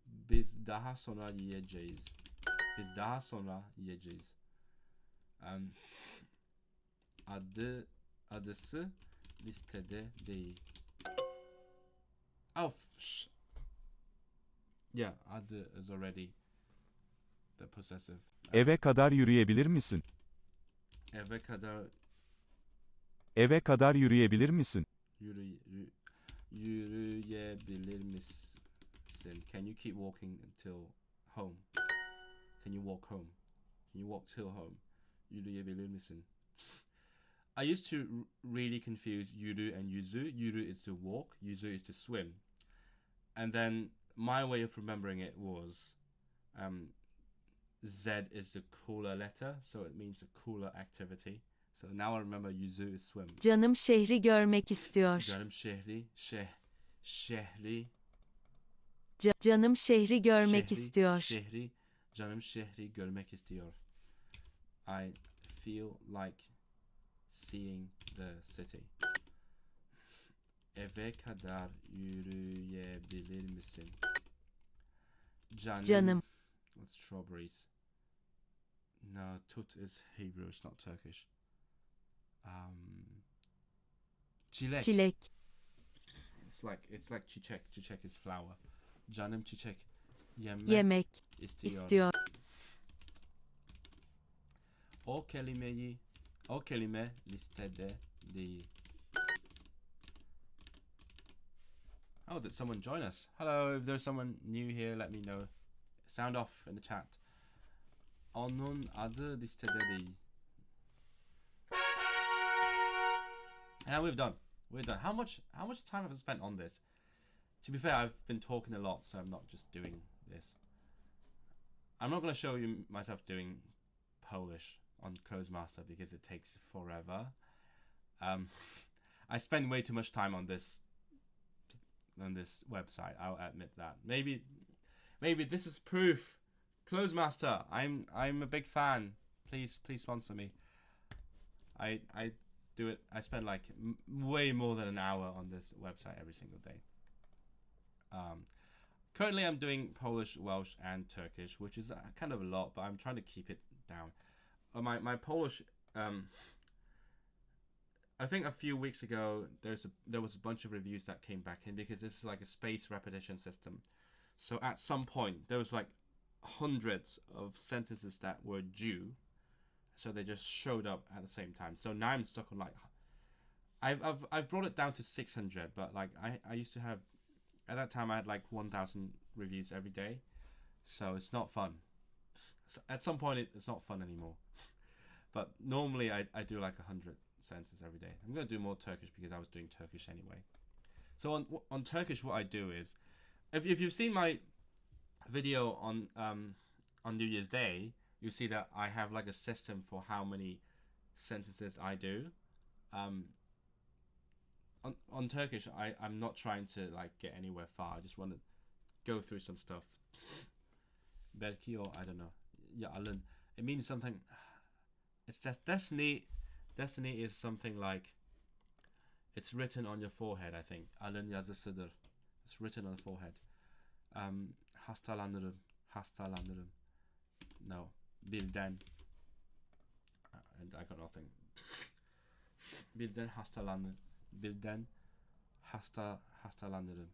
Biz daha sonra yiyeceğiz. Adısı listede değil. Oh, yeah, adı is already the possessive. Eve kadar yürüyebilir misin? Eve kadar yürüyebilir misin? Yürüyebilir misin? Can you keep walking until home? Can you walk home? Can you walk till home? Yürüyebilir misin? I used to really confuse yürü and yüzü. Yürü is to walk, yüzü is to swim. And then my way of remembering it was Z is the cooler letter, so it means a cooler activity. So now I remember yüzü is swim. Canım şehri görmek istiyor. Canım şehri, şehri. Canım şehri görmek istiyor. Canım şehri görmek istiyor. I feel like seeing the city. Eve kadar yürüyebilir misin? Canım. What's strawberries? No, tut is Hebrew, it's not Turkish. Çilek. Çilek. It's like çiçek. Çiçek is flower. Canım çiçek Yemek istiyor. istiyor. O kelime listede değil. Oh, did someone join us? Hello, if there's someone new here, let me know. Sound off in the chat. Onun adı listede değil. And we're done. How much time have I spent on this? To be fair, I've been talking a lot, so I'm not just doing this. I'm not going to show you myself doing Polish on Clozemaster because it takes forever. I spend way too much time on this website. I'll admit that. Maybe this is proof. Clozemaster, I'm a big fan. Please sponsor me. I do it. I spend like way more than an hour on this website every single day. Currently I'm doing Polish, Welsh, and Turkish, which is kind of a lot, but I'm trying to keep it down. My Polish, I think a few weeks ago there was a bunch of reviews that came back in because this is like a spaced repetition system. So at some point there was like hundreds of sentences that were due, so they just showed up at the same time. So now I'm stuck on like I've brought it down to 600, but like I used to have, at that time I had like 1,000 reviews every day, so it's not fun. So at some point it's not fun anymore. But normally I do like 100 sentences every day. I'm gonna do more Turkish because I was doing Turkish anyway. So on Turkish, what I do is, if you've seen my video on New Year's Day, you see that I have like a system for how many sentences I do. On Turkish, I'm not trying to like get anywhere far. I just want to go through some stuff. Belki, or I don't know. Yeah, alın. It means something. It's just destiny. Destiny is something like, it's written on your forehead, I think. Alın yazısıdır. It's written on the forehead. Hastalanırım. No. Birden. And I got nothing. Birden hastalanırım.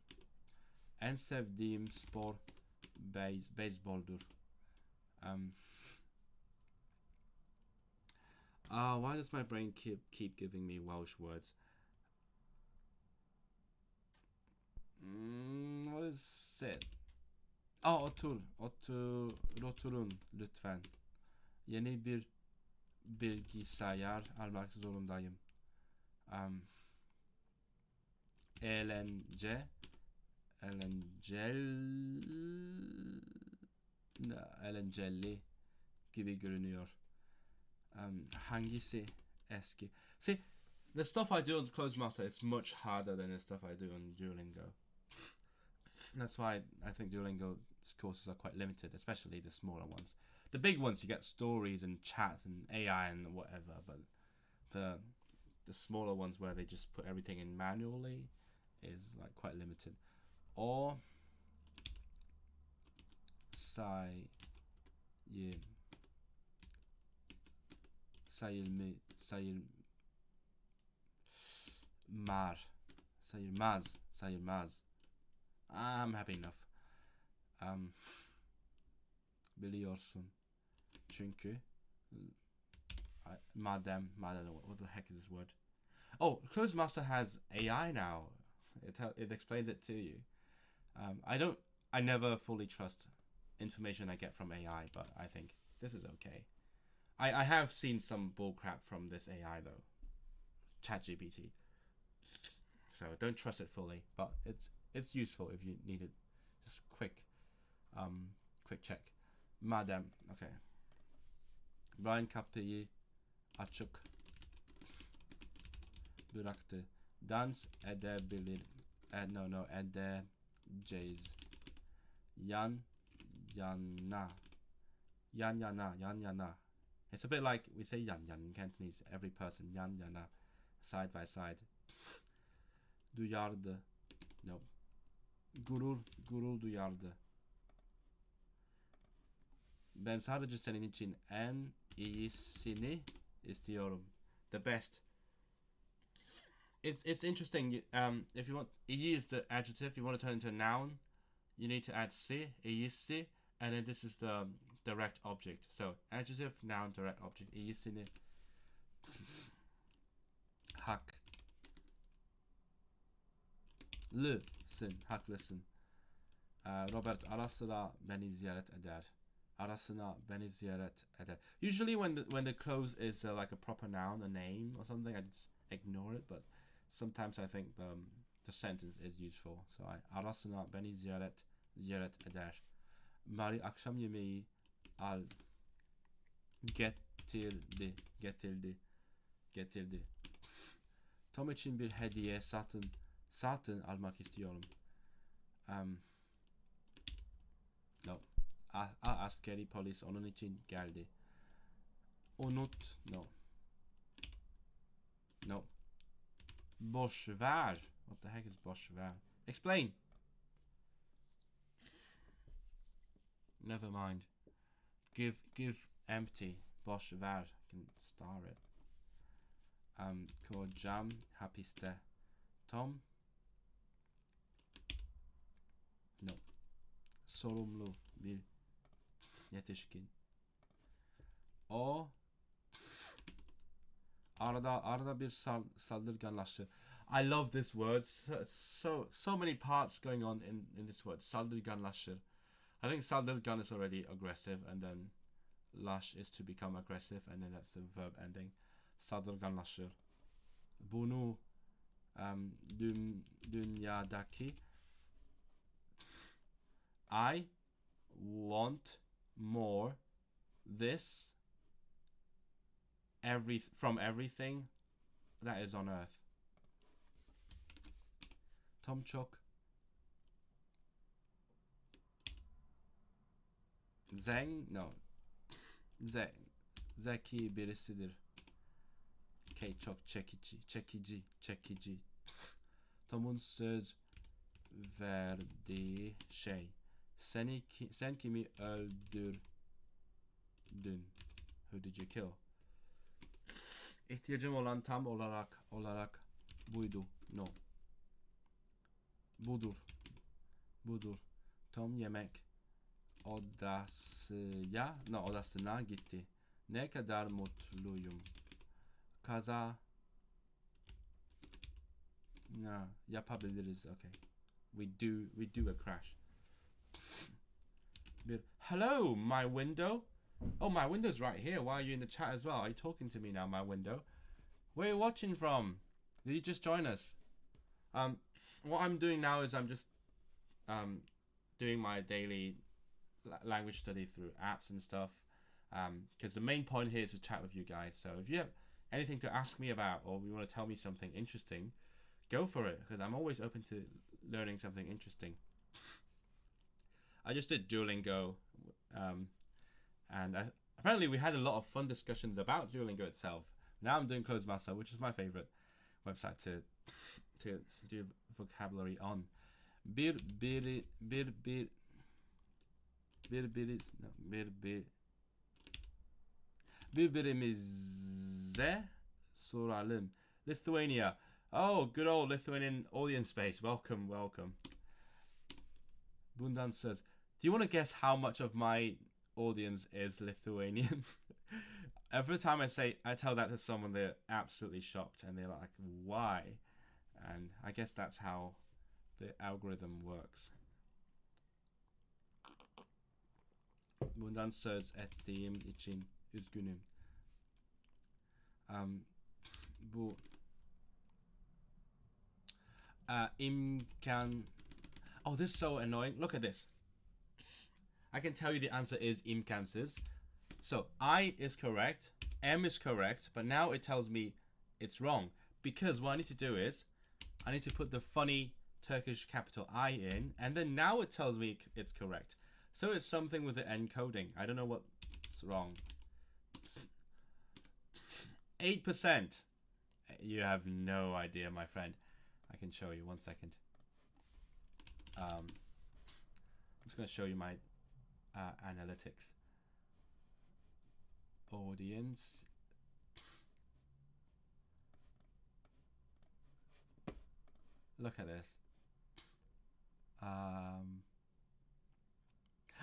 En sevdiğim spor beyzboldur. Why does my brain keep giving me Welsh words? What is it? Oturun lütfen. Yeni bir bilgisayar almak zorundayım. Eğlenceli gibi görünüyor. Hangisi eski? See, the stuff I do on Clozemaster is much harder than the stuff I do on Duolingo. That's why I think Duolingo's courses are quite limited, especially the smaller ones. The big ones, you get stories and chat and AI and whatever, but the smaller ones where they just put everything in manually is like quite limited. Or sayılmaz. I'm happy enough. Biliyorsun. Çünkü madem, what the heck is this word? Oh, Clozemaster has AI now. It explains it to you. I never fully trust information I get from AI, but I think this is okay. I have seen some bullcrap from this AI though, ChatGPT. So don't trust it fully, but it's useful if you need it. Just quick check. Madem, okay. Brian kapıyı açık bıraktı. Dans edebilir. Edeceğiz. Yan yana. It's a bit like we say yan in Cantonese. Every person yan yana, side by side. duyardı. No. Gurur duyardı. Ben sadece senin için en iyisini istiyorum. The best. It's interesting. If you want, iyi is the adjective. You want to turn into a noun, you need to add si, iyisi, and then this is the direct object. So adjective, noun, direct object. İyisini. Haklısın. Robert ara sıra beni ziyaret eder. Arasına beni ziyaret eder. Usually when the clause is like a proper noun, a name or something, I just ignore it. But sometimes I think the sentence is useful. So arasına beni ziyaret eder. Mari akşam yemeği al getirdi. Tom için bir hediye satın almak istiyorum. No. Askeri polis onun için geldi. Unut. No. Boş ver. What the heck is boş ver? Explain. Never mind. Give empty. Boş ver. I can star it. Kocam hapiste. Tom. No. Sorumlu bir yetişkin. O arada bir saldırganlaştı. I love this word. So many parts going on in this word. Saldırganlaşır. I think saldırgan is already aggressive, and then lash is to become aggressive, and then that's the verb ending. Saldırganlaşır. Bunu dünyadaki I want more this from everything that is on earth. Tom çok zeki birisidir. Okay, çok çekici. Tom'un söz verdiği şey. Sen kimi öldürdün? Who did you kill? İhtiyacım olan tam olarak buydu. No. Budur. Tom yemek odasına gitti. Ne kadar mutluyum. Yapabiliriz. Okay. We do a crash. Hello, my window. Oh, my window's right here. Why are you in the chat as well? Are you talking to me now, my window? Where are you watching from? Did you just join us? What I'm doing now is I'm just doing my daily language study through apps and stuff. Because the main point here is to chat with you guys. So if you have anything to ask me about, or you want to tell me something interesting, go for it. Because I'm always open to learning something interesting. I just did Duolingo, and apparently we had a lot of fun discussions about Duolingo itself. Now I'm doing Clozemaster, which is my favorite website to do vocabulary on. Birbirimize soralım. Lithuania. Oh, good old Lithuanian audience space. Welcome. Bundan says, do you want to guess how much of my audience is Lithuanian? Every time I tell that to someone, they're absolutely shocked and they're like, why? And I guess that's how the algorithm works. Bundan söz ettiğim için üzgünüm. Bu imkan. Oh, this is so annoying. Look at this. I can tell you the answer is imkansız. So I is correct, M is correct, but now it tells me it's wrong. Because what I need to do is, I need to put the funny Turkish capital I in, and then now it tells me it's correct. So it's something with the encoding. I don't know what's wrong. 8%. You have no idea, my friend. I can show you. 1 second. I'm just going to show you my analytics. Audience. Look at this.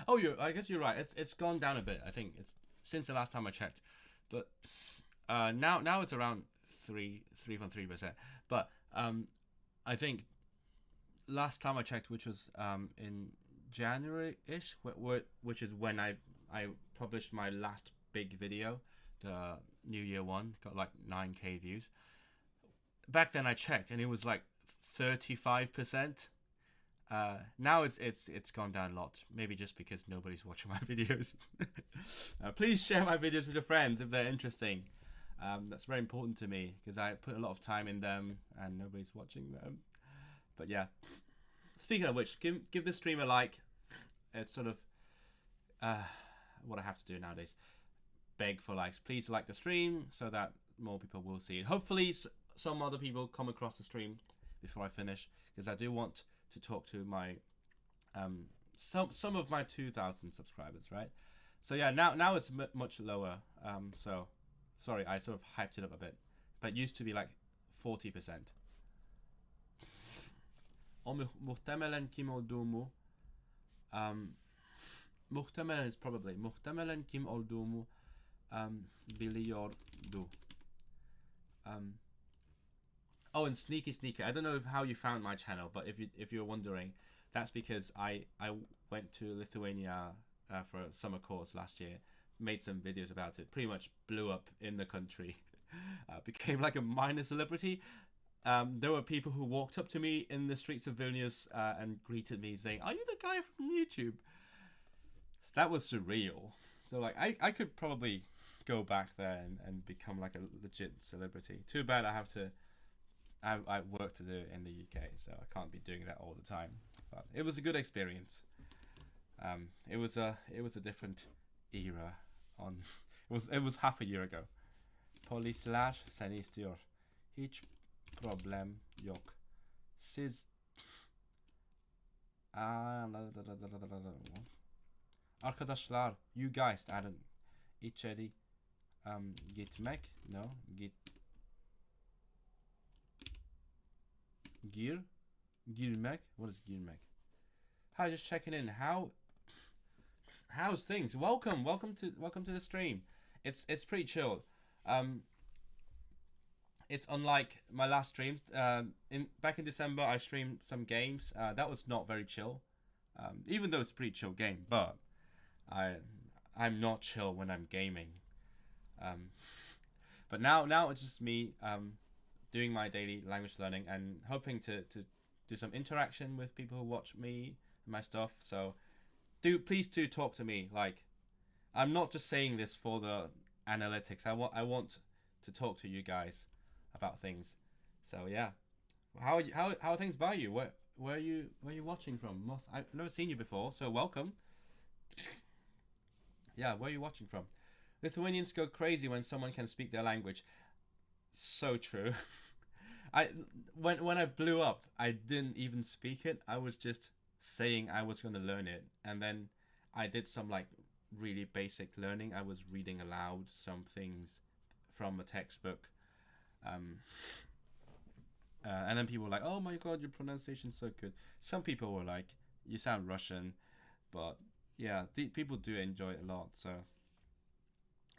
Oh, I guess you're right. It's gone down a bit. I think it's since the last time I checked, but now it's around 3.3%. But I think last time I checked, which was in January-ish, which is when I published my last big video, the New Year one, got like 9K views. Back then I checked and it was like 35%. Now it's gone down a lot. Maybe just because nobody's watching my videos. Please share my videos with your friends if they're interesting. That's very important to me because I put a lot of time in them and nobody's watching them. But yeah, speaking of which, give this stream a like. It's sort of what I have to do nowadays. Beg for likes. Please like the stream so that more people will see it. Hopefully some other people come across the stream before I finish, because I do want to talk to my some of my 2,000 subscribers, right? So yeah, now it's much lower. So sorry, I sort of hyped it up a bit, but it used to be like 40%. Muhtemelen kim olduğumu muhtemelen is probably muhtemelen kim olduğumu biliyordu. Oh, and Sneaky Sneaker. I don't know how you found my channel, but if you're wondering, that's because I went to Lithuania for a summer course last year, made some videos about it, pretty much blew up in the country, became like a minor celebrity. There were people who walked up to me in the streets of Vilnius and greeted me saying, "Are you the guy from YouTube?" So that was surreal. So like I could probably go back there and become like a legit celebrity. Too bad I have work to do in the UK, so I can't be doing that all the time. But it was a good experience. It was a different era. It was half a year ago. Polyslash seni istiyor. Hiç problem yok. Siz arkadaşlar, you guys, I don't içeri gitmek, no, girmek. What is girmek? Hi, just checking in. How's things? Welcome to the stream. It's pretty chill. It's unlike my last streams. Back in December, I streamed some games. That was not very chill. Even though it's a pretty chill game, but I'm not chill when I'm gaming. But now it's just me doing my daily language learning and hoping to do some interaction with people who watch me and my stuff. So please do talk to me. Like, I'm not just saying this for the analytics. I want to talk to you guys about things. So yeah, how are things by you? Where are you watching from? I've never seen you before, so welcome. Yeah, where are you watching from? Lithuanians go crazy when someone can speak their language. So true. When I blew up, I didn't even speak it. I was just saying I was going to learn it, and then I did some like really basic learning. I was reading aloud some things from a textbook, and then people were like, "Oh my god, your pronunciation's so good." Some people were like, "You sound Russian," but yeah, people do enjoy it a lot. So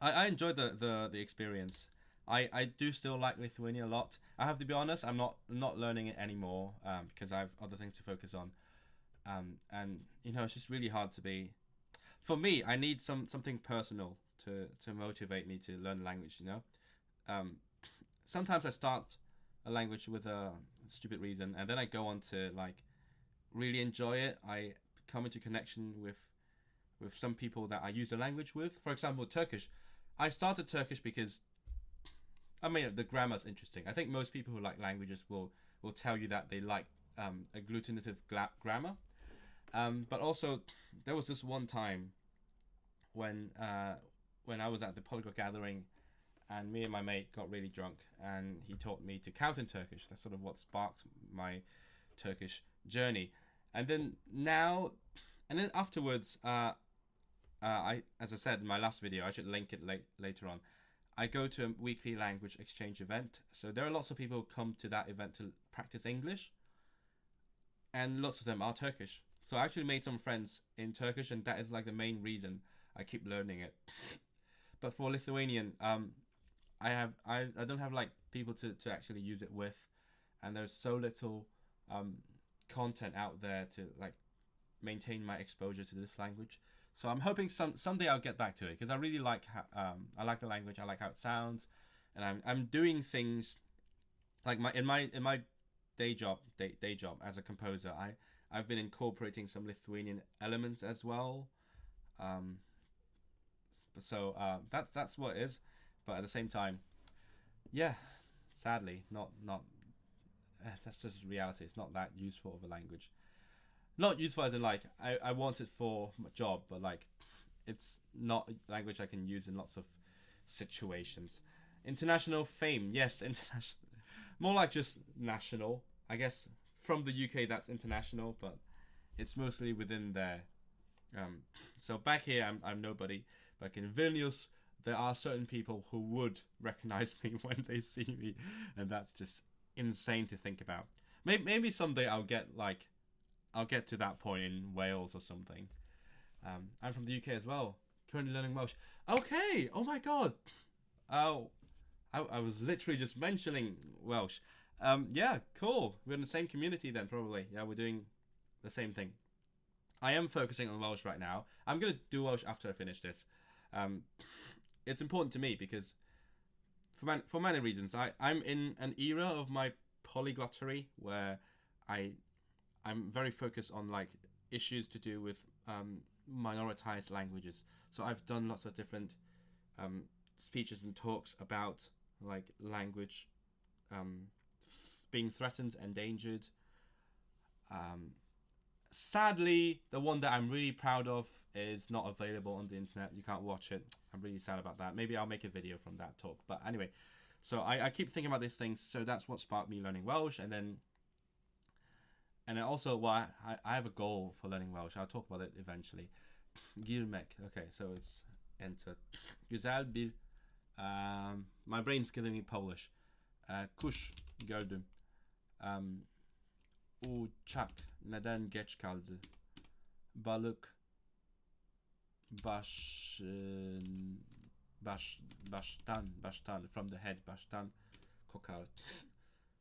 I enjoyed the experience. I do still like Lithuania a lot. I have to be honest, I'm not learning it anymore because I have other things to focus on. And you know, it's just really hard to be. For me, I need something personal to motivate me to learn the language. You know, sometimes I start a language with a stupid reason, and then I go on to like really enjoy it. I come into connection with some people that I use the language with. For example, Turkish. I started Turkish because, I mean, the grammar's interesting. I think most people who like languages will tell you that they like agglutinative grammar. But also, there was this one time when I was at the polyglot gathering, and me and my mate got really drunk, and he taught me to count in Turkish. That's sort of what sparked my Turkish journey. And then afterwards, as I said in my last video, I should link it later on. I go to a weekly language exchange event. So there are lots of people who come to that event to practice English, and lots of them are Turkish. So I actually made some friends in Turkish, and that is like the main reason I keep learning it. But for Lithuanian, I don't have like people to actually use it with, and there's so little content out there to like maintain my exposure to this language. So I'm hoping someday I'll get back to it, because I really like I like the language. I like how it sounds, and I'm doing things like in my day job as a composer. I've been incorporating some Lithuanian elements as well. So that's what it is. But at the same time, yeah, sadly, not that's just reality. It's not that useful of a language. Not useful as in like I want it for my job, but like it's not a language I can use in lots of situations. International fame, yes, international. More like just national, I guess. From the UK, that's international, but it's mostly within there. So back here, I'm nobody. Back in Vilnius, there are certain people who would recognize me when they see me, and that's just insane to think about. Maybe someday I'll get to that point in Wales or something. I'm from the UK as well. Currently learning Welsh. Okay. Oh my god. Oh, I was literally just mentioning Welsh. Yeah, cool. We're in the same community then, probably. Yeah, we're doing the same thing. I am focusing on Welsh right now. I'm gonna do Welsh after I finish this. It's important to me because for many reasons. I'm in an era of my polyglottery where I'm very focused on like issues to do with minoritized languages. So I've done lots of different speeches and talks about like language being threatened, endangered. Sadly, the one that I'm really proud of is not available on the internet. You can't watch it. I'm really sad about that. Maybe I'll make a video from that talk. But anyway, so I keep thinking about these things. So that's what sparked me learning Welsh. And then also, well, I have a goal for learning Welsh. I'll talk about it eventually. Girmek. Okay, so it's enter. Güzel bir. My brain's giving me Polish. Kuş gördüm. Uçak neden geç kaldı? Balık baştan from the head, baştan kokar.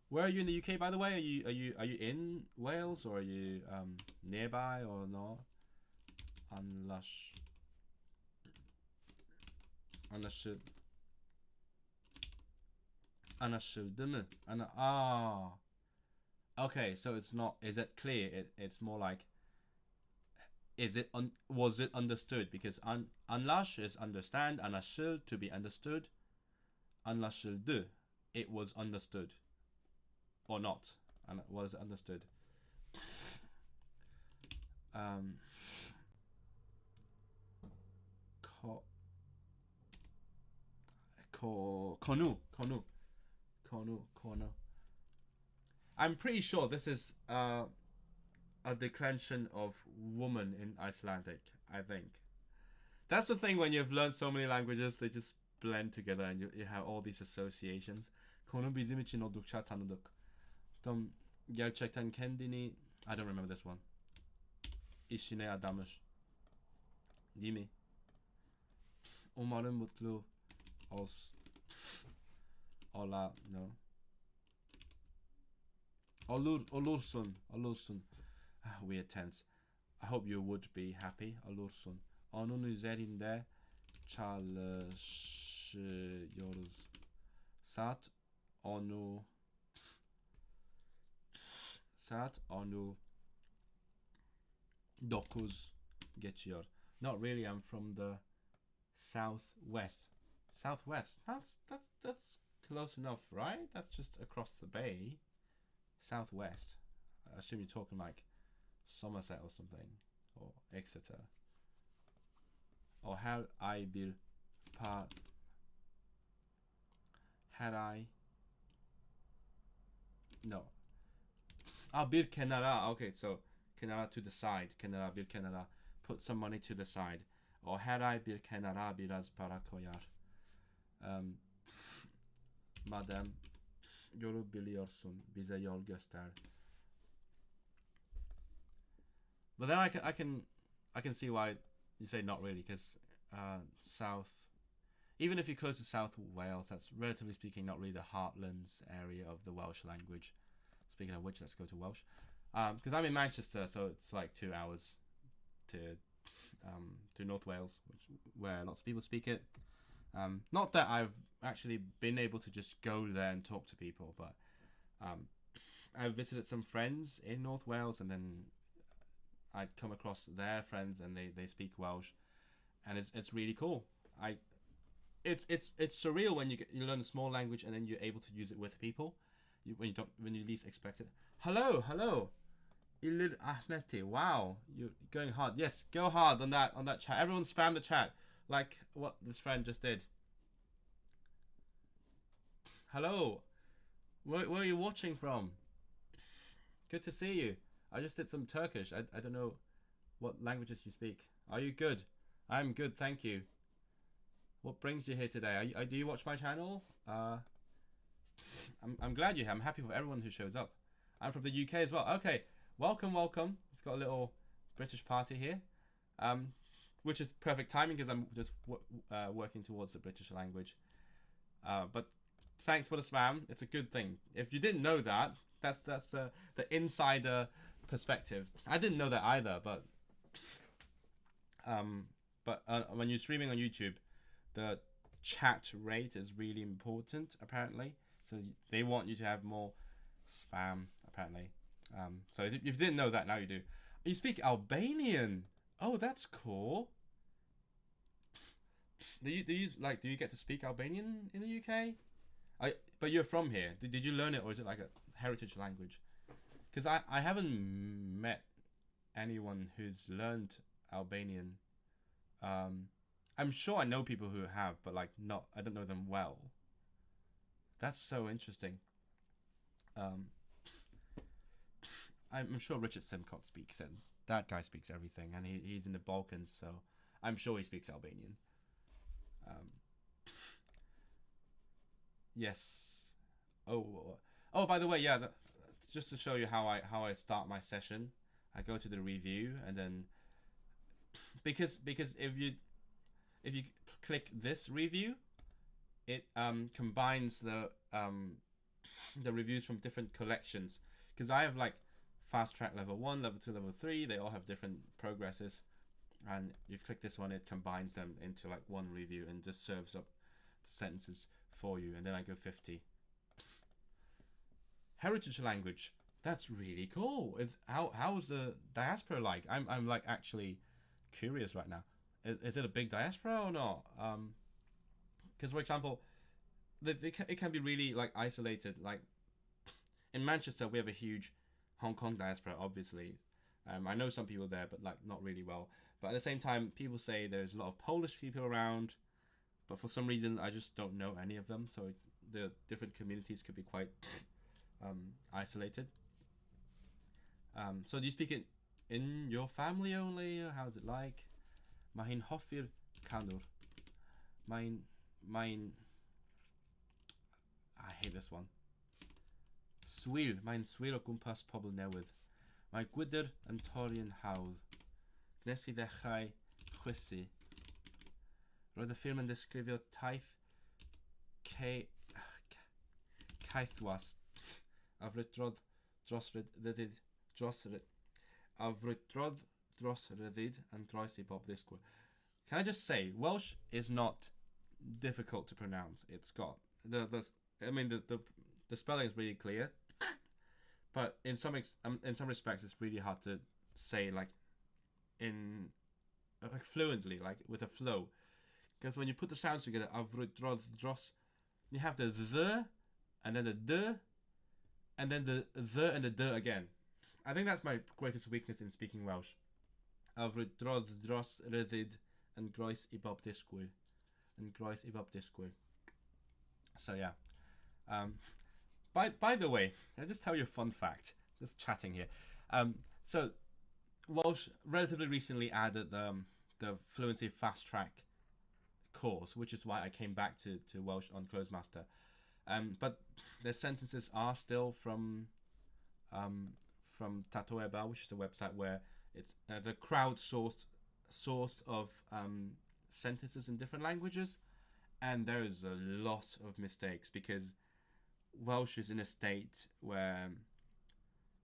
Where are you in the UK, by the way? Are you in Wales, or are you nearby or not? Anlaşıldı mı? Okay, so it's not. Is it clear? It's more like. Was it understood? Because anlaş is understand, anlaşıl to be understood, anlaşıldı it was understood, or not, and was understood. Konu. I'm pretty sure this is a declension of woman in Icelandic, I think. That's the thing when you've learned so many languages, they just blend together and you have all these associations. Konu bizim için oldukça tanıdık. Gerçekten kendini... I don't remember this one. İşine adamış. Değil mi? Umarım mutlu Ola, no. Olursun. Weird tense. I hope you would be happy. Olursun. Onun üzerinde çalışıyoruz. Saat onu 9 geçiyor. Not really. I'm from the southwest. That's close enough, right? That's just across the bay. Southwest. I assume you're talking like Somerset or something, or Exeter. Or how I bir Herai. No. Bir kenara. Okay, so kenara to the side. Kenara bir kenara. Put some money to the side. O herai bir kenara biraz para koyar. Madem yolu biliyorsun, bize yol göster. But then I can see why you say not really, because South, even if you're close to South Wales, that's relatively speaking not really the heartlands area of the Welsh language. Speaking of which, let's go to Welsh. Because I'm in Manchester, so it's like 2 hours to North Wales, where lots of people speak it. Not that I've actually been able to just go there and talk to people, but I've visited some friends in North Wales, and then I'd come across their friends, and they speak Welsh, and it's really cool. It's surreal when you learn a small language and then you're able to use it with people, when you least expect it. Hello. Ilir Ahmeti. Wow, you're going hard. Yes, go hard on that chat. Everyone spam the chat like what this friend just did. Hello, where are you watching from? Good to see you. I just did some Turkish. I don't know what languages you speak. Are you good? I'm good, thank you. What brings you here today? Do you watch my channel? I'm glad you're here. I'm happy for everyone who shows up. I'm from the UK as well. Okay, welcome. We've got a little British party here, which is perfect timing because I'm just working towards the British language. But thanks for the spam. It's a good thing. If you didn't know that, that's the insider perspective. I didn't know that either, but when you're streaming on YouTube, the chat rate is really important apparently. So they want you to have more spam apparently. So if you didn't know that, now you do. You speak Albanian. Oh, that's cool. Do you get to speak Albanian in the UK? But you're from here. Did you learn it, or is it like a heritage language? Because I haven't met anyone who's learned Albanian. I'm sure I know people who have, but like I don't know them well. That's so interesting. I'm sure Richard Simcott speaks it. That guy speaks everything, and he's in the Balkans, so I'm sure he speaks Albanian. Yes. Oh, by the way, yeah. Just to show you how I start my session, I go to the review, and then because if you click this review, it combines the reviews from different collections. Because I have like fast track level 1, level 2, level 3. They all have different progresses, and you click this one, it combines them into like one review and just serves up the sentences for you. And then I go 50. Heritage language. That's really cool. It's how's the diaspora like? I'm like actually curious right now. Is it a big diaspora or not? Because for example, it can be really like isolated. Like in Manchester, we have a huge Hong Kong diaspora, obviously. I know some people there, but like not really well. But at the same time, people say there's a lot of Polish people around, but for some reason I just don't know any of them. So the different communities could be quite isolated. So do you speak it in your family only? Or how's it like? Mae'n hoffi'r canwr. Mae'n I hate this one. Swyl. Mae'n swyl o gwmpas pobl newydd. Mae gwydr yn torri yn hawdd. Gwnes I ddechrau chwysu. Roedd y ffilm yn disgrifio taith caethwas a frwydrodd dros ryddid and groes I bob ddisgwyl. Can I just say, Welsh is not difficult to pronounce. It's got the spelling is really clear, but in some respects it's really hard to say like fluently, like with a flow. Because when you put the sounds together, you have the and then the d, and then the and the d again. I think that's my greatest weakness in speaking Welsh. Frwydrodd dros ryddid and groes I bob disgwyl. And groes I bob disgwyl. So yeah. By the way, I'll just tell you a fun fact. Just chatting here. So Welsh relatively recently added the fluency fast track course, which is why I came back to Welsh on Clozemaster. But their sentences are still from Tatoeba, which is a website where it's the crowdsourced source of sentences in different languages, and there is a lot of mistakes because Welsh is in a state where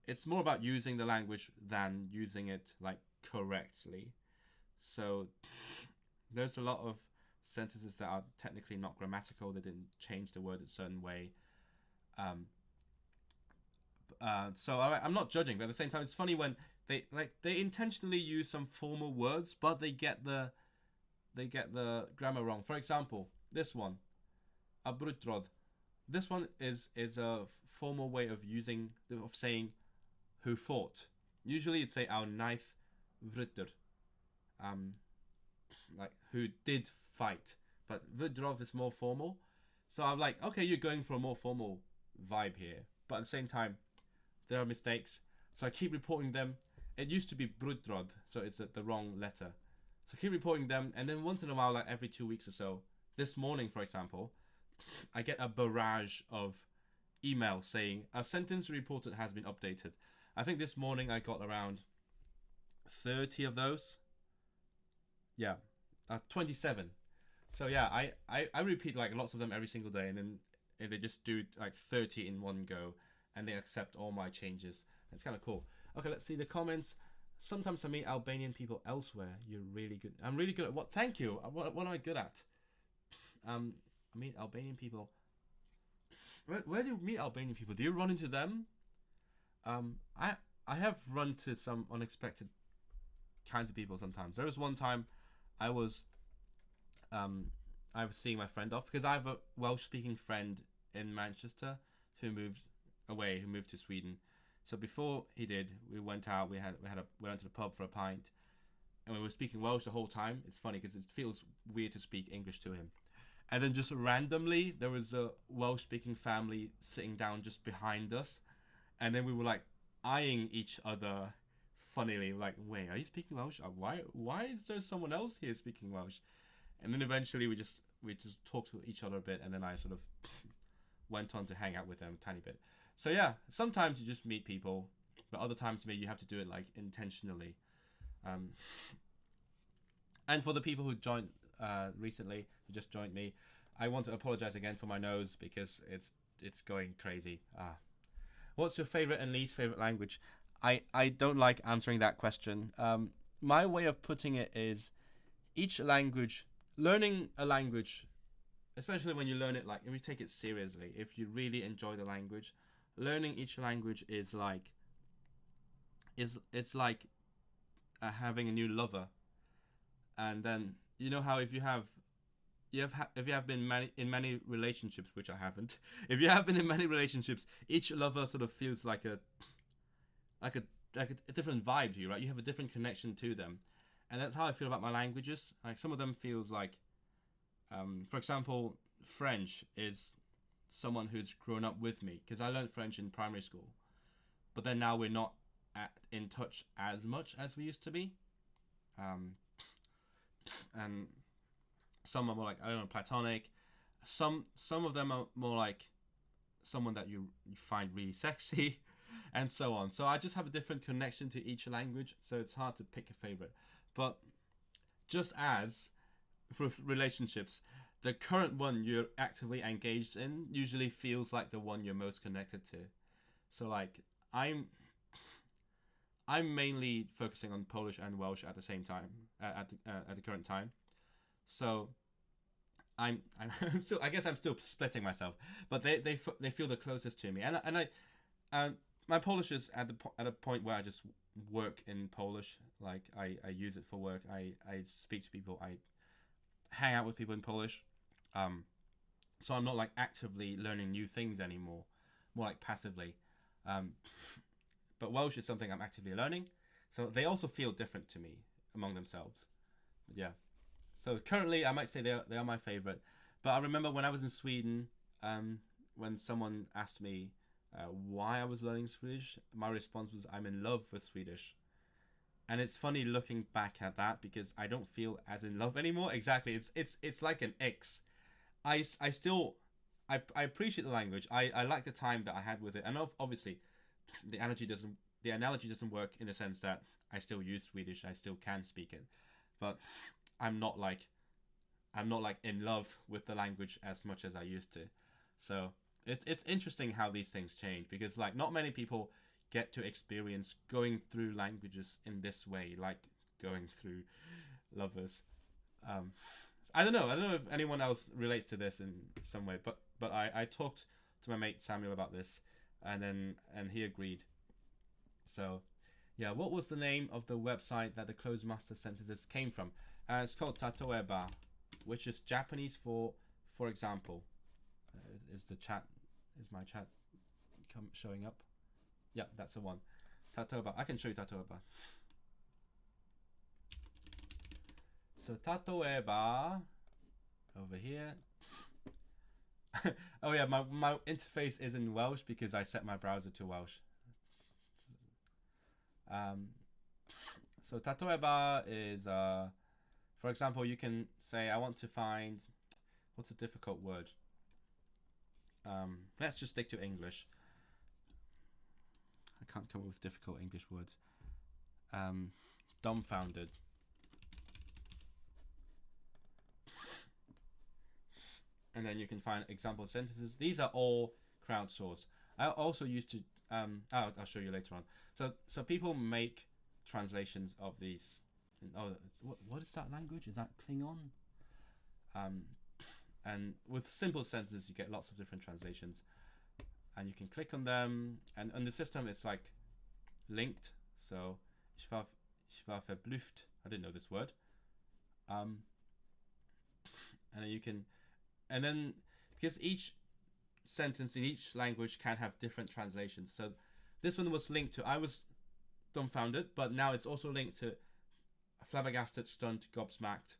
it's more about using the language than using it like correctly. So there's a lot of sentences that are technically not grammatical. They didn't change the word a certain way. So I'm not judging, but at the same time, it's funny when they intentionally use some formal words, but they get the grammar wrong. For example, this one, abrutrod. This one is a formal way of saying who fought. Usually, it'd say our knife vrytter, like who did fight. But vydrov is more formal. So I'm like, okay, you're going for a more formal vibe here, but at the same time, there are mistakes. So I keep reporting them. It used to be brudrod, so it's the wrong letter. So I keep reporting them, and then once in a while, like every 2 weeks or so, this morning, for example, I get a barrage of emails saying a sentence reported has been updated. I think this morning I got around 30 of those. Yeah, 27. So yeah, I repeat like lots of them every single day, and then they just do like 30 in one go, and they accept all my changes. It's kind of cool. Okay, let's see the comments. Sometimes I meet Albanian people elsewhere. You're really good. I'm really good at what? Thank you. What am I good at? I meet Albanian people. Where do you meet Albanian people? Do you run into them? I have run to some unexpected kinds of people sometimes. There was one time I was seeing my friend off because I have a Welsh-speaking friend in Manchester who moved to Sweden. So before he did, we went out. We went to the pub for a pint, and we were speaking Welsh the whole time. It's funny because it feels weird to speak English to him. And then just randomly, there was a Welsh-speaking family sitting down just behind us, and then we were like eyeing each other funnily, like, "Wait, are you speaking Welsh? Why is there someone else here speaking Welsh?" And then eventually we just talked to each other a bit, and then I sort of went on to hang out with them a tiny bit. So yeah, sometimes you just meet people, but other times maybe you have to do it like intentionally. And for the people who joined recently, who just joined me, I want to apologize again for my nose because it's going crazy. What's your favorite and least favorite language? I don't like answering that question. My way of putting it is learning a language, especially when you learn it, like if you take it seriously, if you really enjoy the language, learning each language is like having a new lover. And then you know how if you have been in many relationships, which I haven't, if you have been in many relationships, each lover sort of feels like a different vibe to you, right? You have a different connection to them, and that's how I feel about my languages. Like some of them feels like, for example, French is someone who's grown up with me because I learned French in primary school, but then now we're not in touch as much as we used to be. And some are more like, I don't know, platonic. Some of them are more like someone that you find really sexy, and so on. So I just have a different connection to each language, so it's hard to pick a favorite. But just as for relationships, the current one you're actively engaged in usually feels like the one you're most connected to. So like I'm mainly focusing on Polish and Welsh at the same time at the current time. So I'm still, I guess I'm still splitting myself, but they feel the closest to me, and I my Polish is at a point where I just work in Polish. Like I use it for work. I speak to people. I hang out with people in Polish. So I'm not like actively learning new things anymore, more like passively. But Welsh is something I'm actively learning, so they also feel different to me among themselves. But yeah, so currently I might say they are my favorite. But I remember when I was in Sweden, when someone asked me why I was learning Swedish, my response was, I'm in love with Swedish. And it's funny looking back at that because I don't feel as in love anymore. Exactly, it's like an X. I still I appreciate the language. I like the time that I had with it, and obviously the analogy doesn't work in the sense that I still use Swedish. I still can speak it, but I'm not like in love with the language as much as I used to. So it's interesting how these things change, because like not many people get to experience going through languages in this way, like going through lovers. I don't know if anyone else relates to this in some way, but I talked to my mate Samuel about this, and he agreed. So yeah, what was the name of the website that the Clozemaster sentences came from? It's called Tatoeba, which is Japanese for example. Is my chat showing up? Yeah, that's the one. Tatoeba. I can show you Tatoeba. So Tatoeba over here. Oh yeah, my interface is in Welsh because I set my browser to Welsh. So Tatoeba is for example, you can say, I want to find, what's a difficult word? Let's just stick to English. I can't come up with difficult English words. Dumbfounded. And then you can find example sentences. These are all crowdsourced. I also used to, I'll show you later on. So people make translations of these. Oh, what is that language? Is that Klingon? And with simple sentences, you get lots of different translations. And you can click on them. And on the system, it's like linked. So, ich war verblüfft. I didn't know this word. And then you can, and then because each sentence in each language can have different translations. So this one was linked to, I was dumbfounded, but now it's also linked to flabbergasted, stunned, gobsmacked.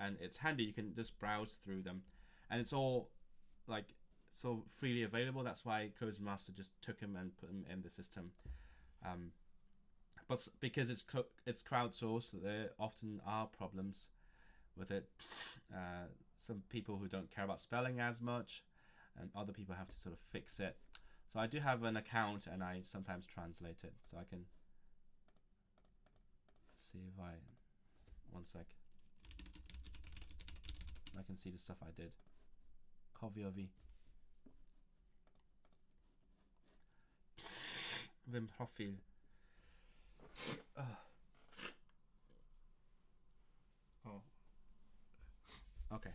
And it's handy, you can just browse through them. And it's all like so freely available. That's why Clozemaster just took them and put them in the system. But because it's crowdsourced, there often are problems with it. Some people who don't care about spelling as much, and other people have to sort of fix it. So I do have an account, and I sometimes translate it. So I can see if I, one sec. I can see the stuff I did. Koviovi. Vim profil. Oh. Okay.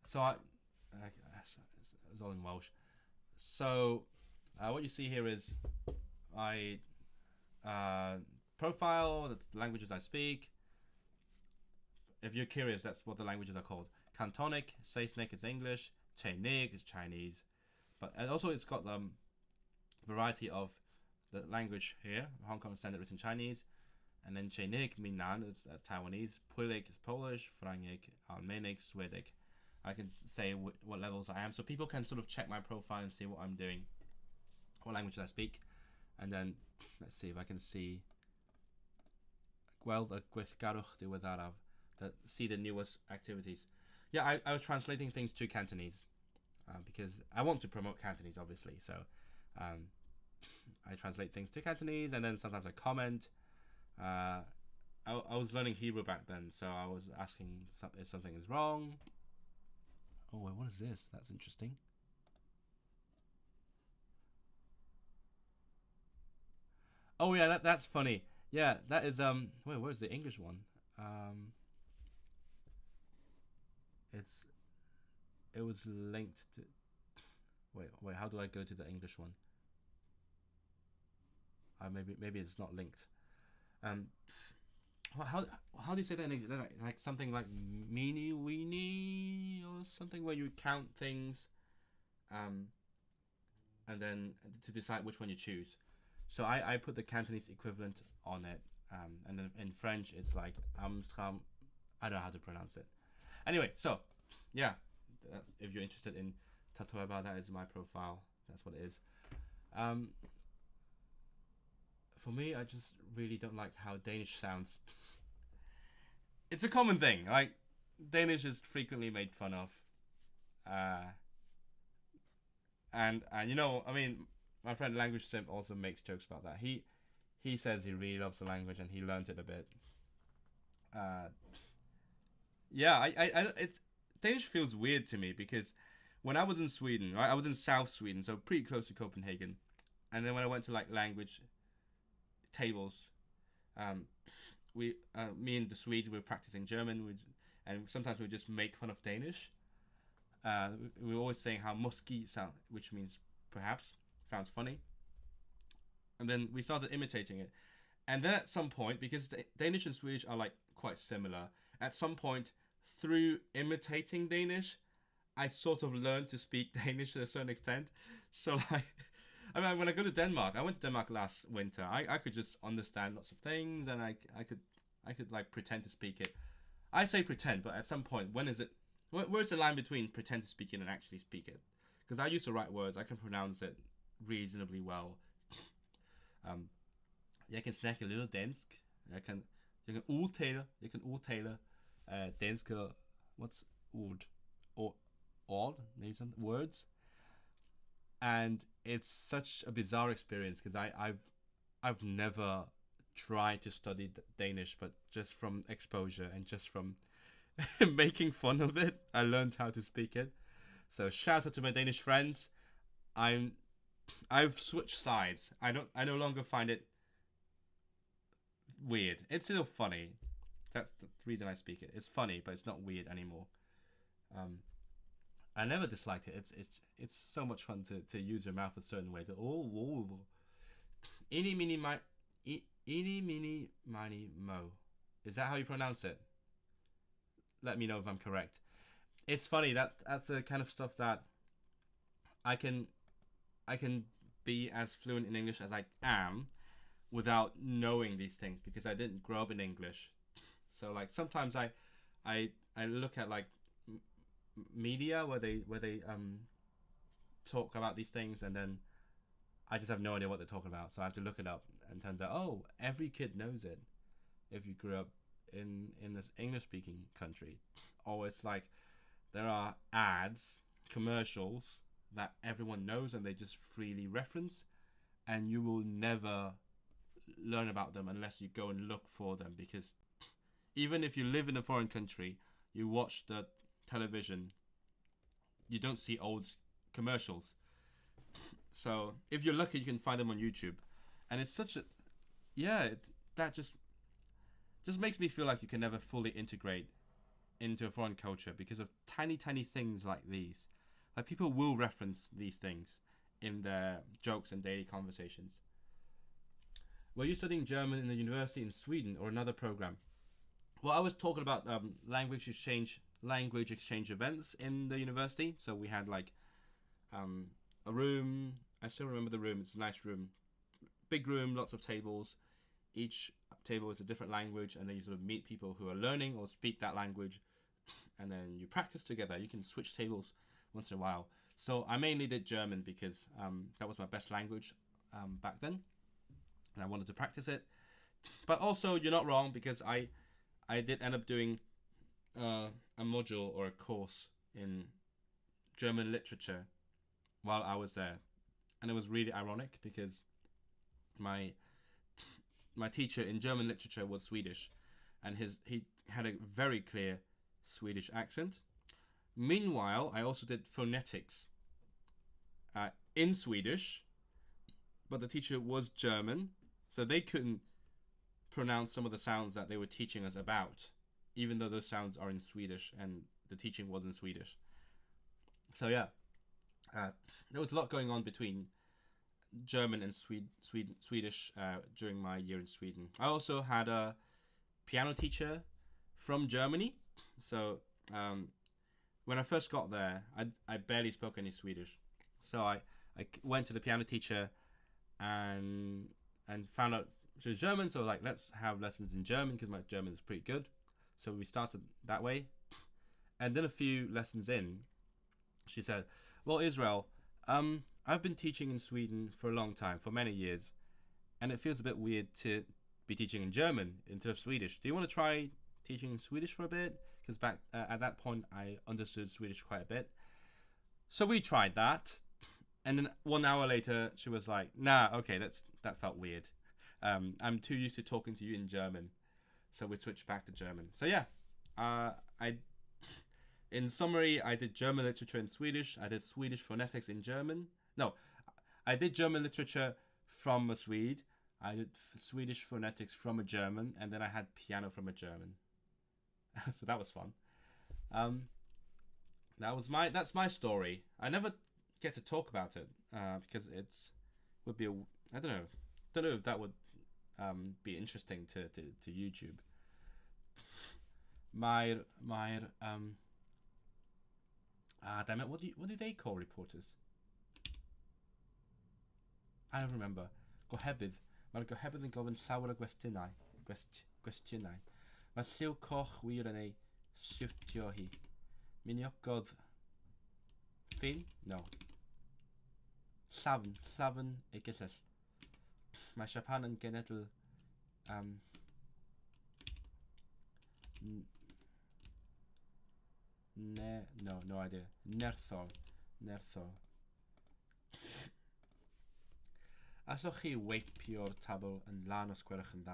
So it's all in Welsh. So what you see here is I profile, that's the languages I speak. If you're curious, that's what the languages are called. Cantonic, Saesneg is English, Chainig is Chinese. And also it's got variety of the language here. Hong Kong Standard written Chinese. And then Chainig, Minnan is Taiwanese. Pulig is Polish. Frangig, Armenic, Swedish. I can say what levels I am. So people can sort of check my profile and see what I'm doing. What languages I speak. And then, let's see if I can see. Gweld y gweithgarwch diweddaraf. See the newest activities. Yeah, I was translating things to Cantonese because I want to promote Cantonese, obviously. So I translate things to Cantonese, and then sometimes I comment. I was learning Hebrew back then, so I was asking if something is wrong. Oh, wait, what is this? That's interesting. Oh yeah, that's funny. Yeah, that is wait, where's the English one? It was linked to. Wait, how do I go to the English one? Maybe it's not linked. How do you say that in English? Like something like meeny weeny or something, where you count things, and then to decide which one you choose. So I put the Cantonese equivalent on it, and then in French it's like Amsterdam. I don't know how to pronounce it. Anyway, so yeah, That's, if you're interested in Tatoeba, that is my profile. That's what it is. For me, I just really don't like how Danish sounds. It's a common thing. Like, Danish is frequently made fun of. And you know, I mean, my friend Language Simp also makes jokes about that. He says he really loves the language and he learned it a bit. Yeah, I it's Danish feels weird to me because when I was in Sweden, right, I was in South Sweden, so pretty close to Copenhagen, and then when I went to like language tables, me and the Swedes were practicing German, and sometimes we just make fun of Danish. We were always saying how "muski" sound, which means perhaps, sounds funny, and then we started imitating it. And then at some point, because Danish and Swedish are like quite similar, at some point through imitating Danish, I sort of learned to speak Danish to a certain extent. So like, I mean, when I go to Denmark, I went to Denmark last winter. I could just understand lots of things, and I could like pretend to speak it. I say pretend, but at some point, when is it? Where's the line between pretend to speak it and actually speak it? Because I use the right words, I can pronounce it reasonably well. Jeg kan snakke lidt dansk. Jeg kan udtale dansk. What's ord? Or maybe some words. And it's such a bizarre experience because I've never tried to study Danish, but just from exposure and just from making fun of it, I learned how to speak it. So shout out to my Danish friends. I've switched sides. I no longer find it weird. It's still funny. That's the reason I speak it. It's funny, but it's not weird anymore. I never disliked it. It's so much fun to use your mouth a certain way. Eeny, meeny, miny, mo. Is that how you pronounce it? Let me know if I'm correct. It's funny, that's the kind of stuff that I can be as fluent in English as I am without knowing these things because I didn't grow up in English. So like sometimes I look at like media where they talk about these things, and then I just have no idea what they're talking about, so I have to look it up, and it turns out, oh, every kid knows it if you grew up in this English speaking country. Or it's like there are ads, commercials that everyone knows and they just freely reference, and you will never learn about them unless you go and look for them, because even if you live in a foreign country, you watch the television, you don't see old commercials. So if you're lucky, you can find them on YouTube, and it's such a that just makes me feel like you can never fully integrate into a foreign culture because of tiny things like these. Like people will reference these things in their jokes and daily conversations. Were you studying German in the university in Sweden or another program? Well, I was talking about language exchange events in the university. So we had like a room. I still remember the room. It's a nice room, big room, lots of tables. Each table is a different language, and then you sort of meet people who are learning or speak that language, and then you practice together. You can switch tables once in a while. So I mainly did German because that was my best language back then, and I wanted to practice it. But also, you're not wrong, because I did end up doing a module or a course in German literature while I was there, and it was really ironic because my teacher in German literature was Swedish, and he had a very clear Swedish accent. Meanwhile, I also did phonetics in Swedish, but the teacher was German, so they couldn't pronounce some of the sounds that they were teaching us about, even though those sounds are in Swedish and the teaching was in Swedish. So yeah, there was a lot going on between German and Swedish during my year in Sweden. I also had a piano teacher from Germany. So when I first got there, I barely spoke any Swedish. So I went to the piano teacher and found out she was German. So like, let's have lessons in German because my German is pretty good. So we started that way. And then a few lessons in, She said, "Well, Israel, I've been teaching in Sweden for a long time, for many years, and it feels a bit weird to be teaching in German instead of Swedish. Do you want to try teaching in Swedish for a bit? Because back at that point, I understood Swedish quite a bit. So we tried that, and then 1 hour later, she was like, "Nah, okay, that felt weird. I'm too used to talking to you in German." So we switched back to German. So yeah, in summary, I did German literature in Swedish. I did Swedish phonetics in German. No, I did German literature from a Swede. I did Swedish phonetics from a German, and then I had piano from a German. So that was fun. That's my story. I never get to talk about it because would be I don't know if that would be interesting to YouTube. Damn it, what do they call reporters? I don't remember. Gohebydd. Mae'r gohebydd yn gofyn llawer o gwestiynau. Gwestiynau. Mae lliw coch wir yn ei siwtio hi. Miniogodd ffin? No. Llafn ei gyllell. Mae Japan yn genedl no idea. Nerthol. Allwch chi weipio'r tabl yn lan os gwelwch yn dda.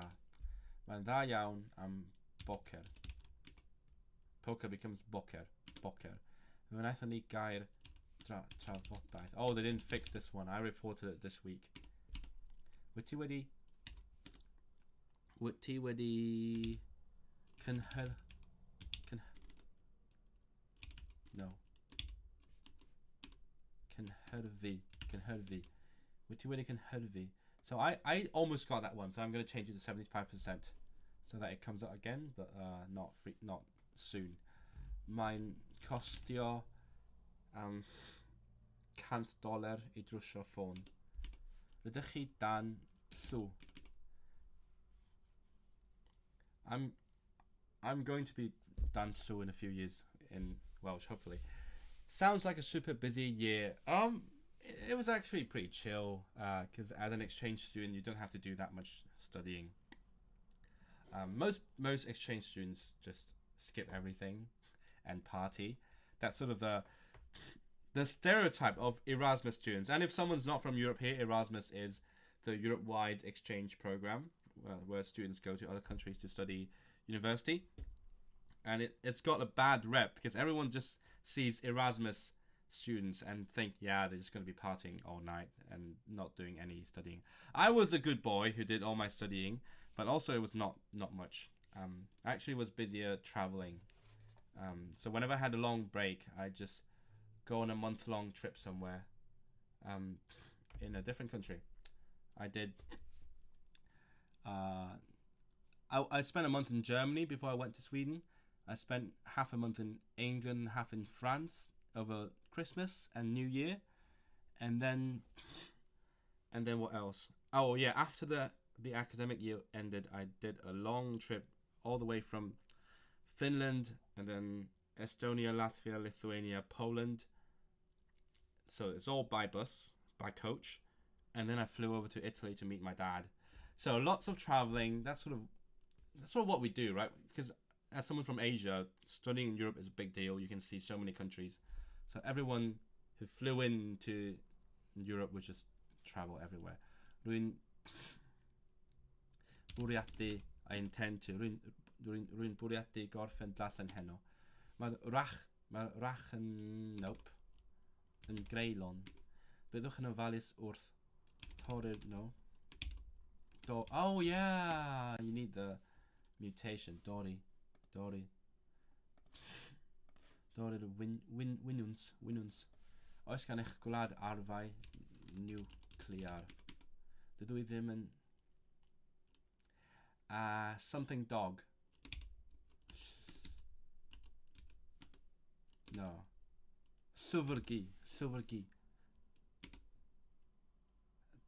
Mae'n dda iawn am bocer. Poker becomes bocer. Fe wnaethon ni gair trafodaeth. Oh, they didn't fix this one. I reported it this week. Wyt ti wedi cynhyrfu. Wyt ti wedi cynhyrfu. So I almost got that one, so I'm going to change it to 75% so that it comes out again, but not soon. Mae'n costio $100 I drwsio ffôn. Rydych chi dan llw? I'm going to be dan llw in a few years in Welsh, hopefully. Sounds like a super busy year. It was actually pretty chill because as an exchange student, you don't have to do that much studying. Most exchange students just skip everything and party. That's sort of the stereotype of Erasmus students. And if someone's not from Europe here, Erasmus is the Europe-wide exchange program where students go to other countries to study university. And it's got a bad rep because everyone just sees Erasmus students and think, yeah, they're just going to be partying all night and not doing any studying. I was a good boy who did all my studying, but also it was not much. I actually was busier traveling. So whenever I had a long break, I just go on a month-long trip somewhere in a different country. I did. I spent a month in Germany before I went to Sweden. I spent half a month in England, half in France over Christmas and New Year, and then what else? Oh yeah, after the academic year ended, I did a long trip all the way from Finland and then Estonia, Latvia, Lithuania, Poland. So it's all by bus, by coach, and then I flew over to Italy to meet my dad. So lots of traveling. That's sort of what we do, right? Because as someone from Asia, studying in Europe is a big deal. You can see so many countries. So everyone who flew into Europe would just travel everywhere. Rwy'n bwriadu a intend to. Rwy'n bwriadu gorffen darllen heno. Mae rach yn greulon. Byddwch yn ofalus wrth torri'r oh yeah, you need the mutation. Dori. Winuns. Oes gan eich gwlad arfau niwclear? Dydw I ddim yn... something dog. No. Llwfrgi.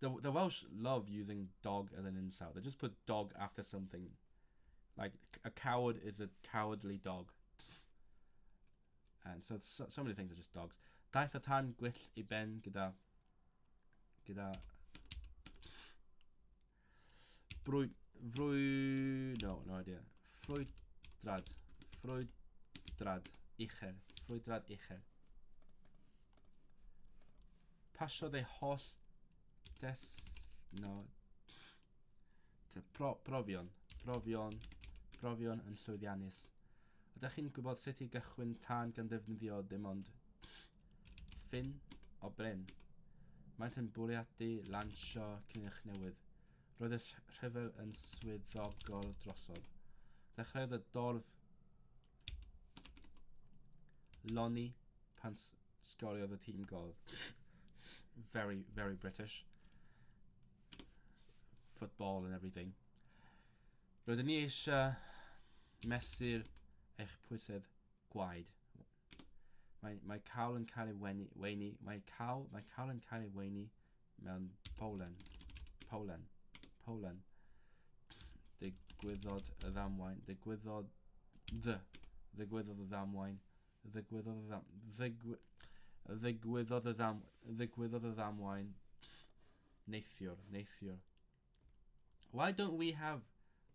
The Welsh love using dog as an insult. They just put dog after something. Like, a coward is a cowardly dog. And so many things are just dogs. Daeth y tan gwyll I ben gyda no idea. Frwydrad uchel. Pasiodd ei holl profion yn llwyddiannus. Ydych chi'n gwybod sut I gychwyn tân gan ddefnyddio dim ond ffyn o bryn? Maent yn bwriadu lansio cynnyrch newydd. Roedd y rhyfel yn swyddogol drosodd. Dechreuodd y dorf loni pan sgoriodd y tîm gol. Very, very British. Football and everything. Roedden ni eisiau mesur eich pwysedd gwaed. Mae cawl yn cael ei weini. Mae cawl yn cael ei weini mewn Polen. Ddigwyddodd y ddamwain. Ddigwyddodd y ddamwain. Neithiwr. Why don't we have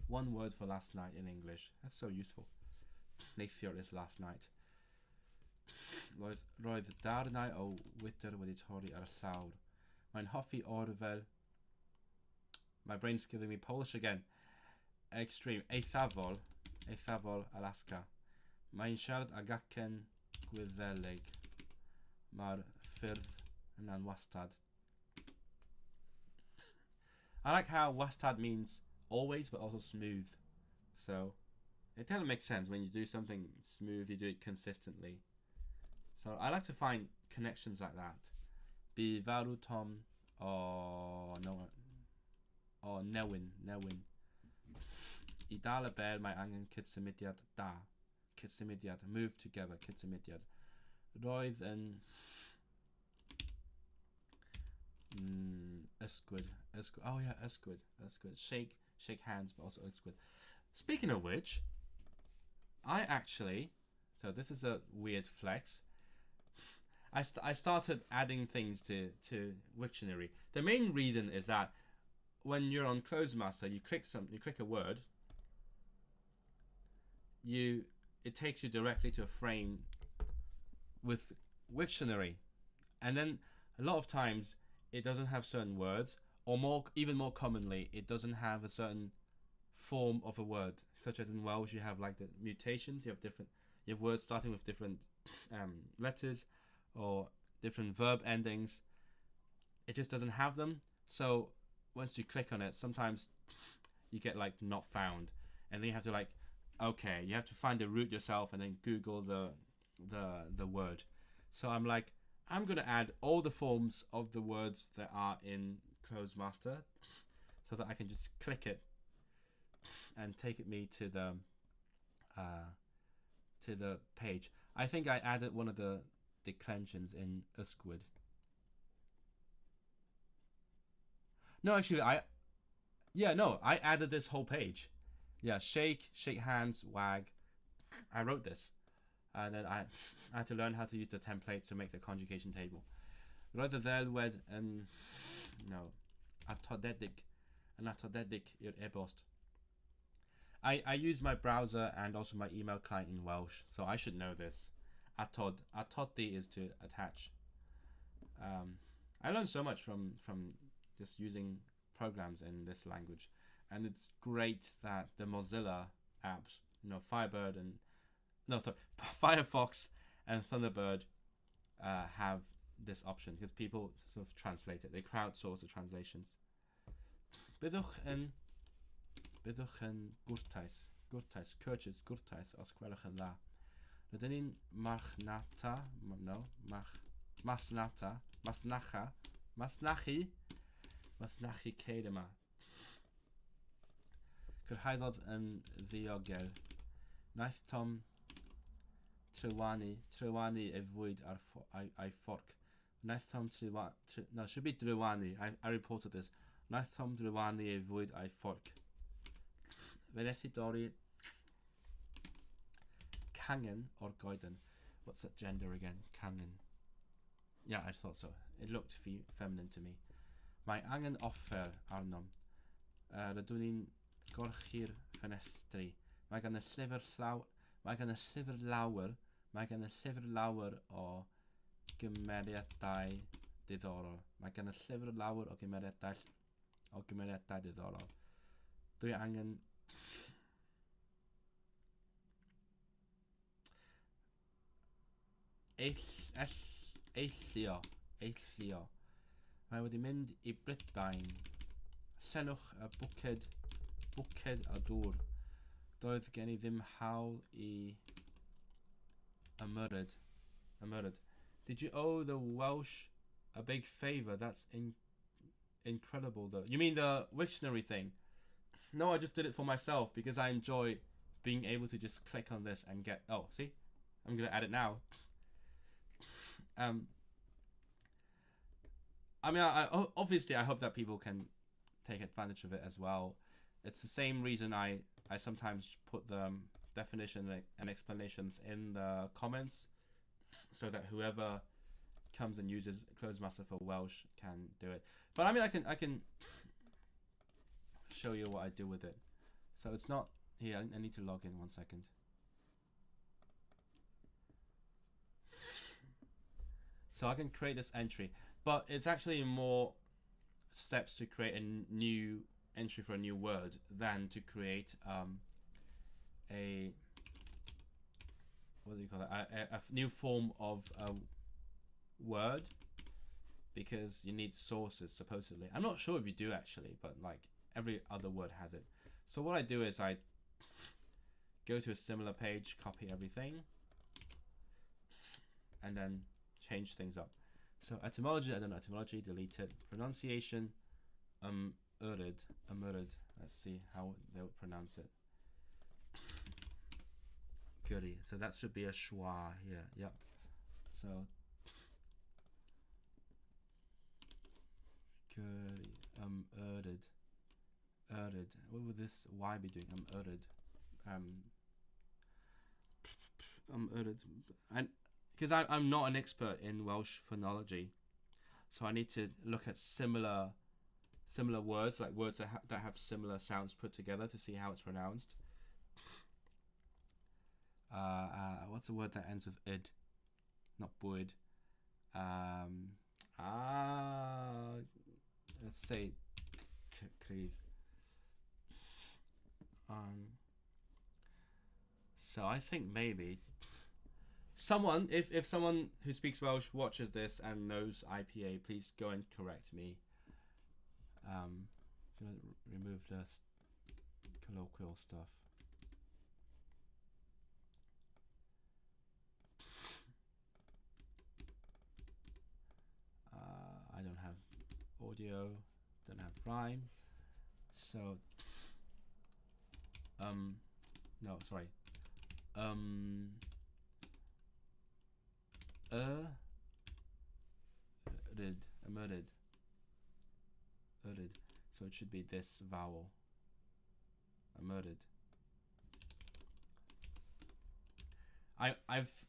one word for last night in English? That's so useful. Neithiwr is last night. Roedd darnau o wydyr wedi torri ar y llawr. Mae'n hoffi orfel. My brain's giving me Polish again. Extreme. Eithafol, Alaska. Mae'n siarad ag acen Gwyddelig. Mae'r ffyrdd yn anwastad. I like how wastad means always but also smooth. So it kind of makes sense when you do something smooth, you do it consistently. So I like to find connections like that. Bu farw Tom newyn. I dal y bel mae angen cydsymudiad da. Cydsymudiad, move together, cydsymudiad. Roedd yn ysgwyd. Oh yeah, ysgwyd. Shake hands, but also ysgwyd. Speaking of which, I actually, so this is a weird flex. I started adding things to Wiktionary. The main reason is that when you're on Clozemaster, you click a word, it takes you directly to a frame with Wiktionary, and then a lot of times it doesn't have certain words, or even more commonly, it doesn't have a certain form of a word, such as in Welsh you have like the mutations, you have words starting with different letters or different verb endings. It just doesn't have them. So once you click on it, sometimes you get like not found, and then you have to like, okay, you have to find the root yourself and then Google the word. So I'm like, I'm gonna add all the forms of the words that are in Clozemaster so that I can just click it and take me to the page. I think I added one of the declensions in ysgwyd. No, actually, I added this whole page. Yeah, shake hands, wag. I wrote this, and then I had to learn how to use the templates to make the conjugation table. Roedd y ddelwedd yn atodedig i'r e-bost. I use my browser and also my email client in Welsh, so I should know this. Atodi is to attach. I learned so much from just using programs in this language, and it's great that the Mozilla apps, Firefox and Thunderbird have this option, because people sort of translate it. They crowdsource the translations. Byddwch yn gwrtais, gwrtais os gwelwch yn dda. Rydyn ni'n masnachu ceir yma. Cyrhaeddodd yn ddiogel. Naeth Tom trywanu ei fwyd a'i fforc. Naeth Tom no, it should be drywanu. I reported this. Naeth Tom drywanu ei fwyd a'i fforc. Fe nes I dorri cangen o'r goeden. what's that gender again? Kangen. Yeah, I thought so. It looked feminine to me. Mae angen offer arnom. Rydwn ni'n gorchu'r ffenestri. Mae gan y llyfr llaw... Mae gan y llyfr lawer... Mae gan y llyfr lawer o gymeriadau diddorol. Mae gan y llyfr lawer o gymeriadau diddorol. Dwi angen... Eillio. Mae wedi mynd I Brydain. Llenwch y bwced a dŵr. Doedd gen I ddim hawl I ymyrryd. Did you owe the Welsh a big favour? That's incredible though. You mean the Wiktionary thing? No, I just did it for myself because I enjoy being able to just click on this and get... Oh, see? I'm going to add it now. I mean, obviously I hope that people can take advantage of it as well. It's the same reason I sometimes put the definition and explanations in the comments so that whoever comes and uses Clozemaster for Welsh can do it. But I mean, I can show you what I do with it. So it's not here. I need to log in 1 second. So I can create this entry, but it's actually more steps to create a new entry for a new word than to create a what do you call it? A new form of a word, because you need sources supposedly. I'm not sure if you do actually, but like every other word has it. So what I do is I go to a similar page, copy everything, and then change things up. So etymology, I don't know, etymology, delete it. Pronunciation, umurd. Let's see how they would pronounce it. Goody. So that should be a schwa here. Yep. So goody. Urded. What would this Y be doing? Urded. And because I'm not an expert in Welsh phonology, so I need to look at similar words, like words that have similar sounds put together to see how it's pronounced. What's a word that ends with id? Not bwyd. Let's say cryf. So I think maybe someone, if someone who speaks Welsh watches this and knows IPA, please go and correct me. Gonna remove the colloquial stuff. I don't have audio, don't have rhyme, so no, sorry. Urid. So it should be this vowel. Urid.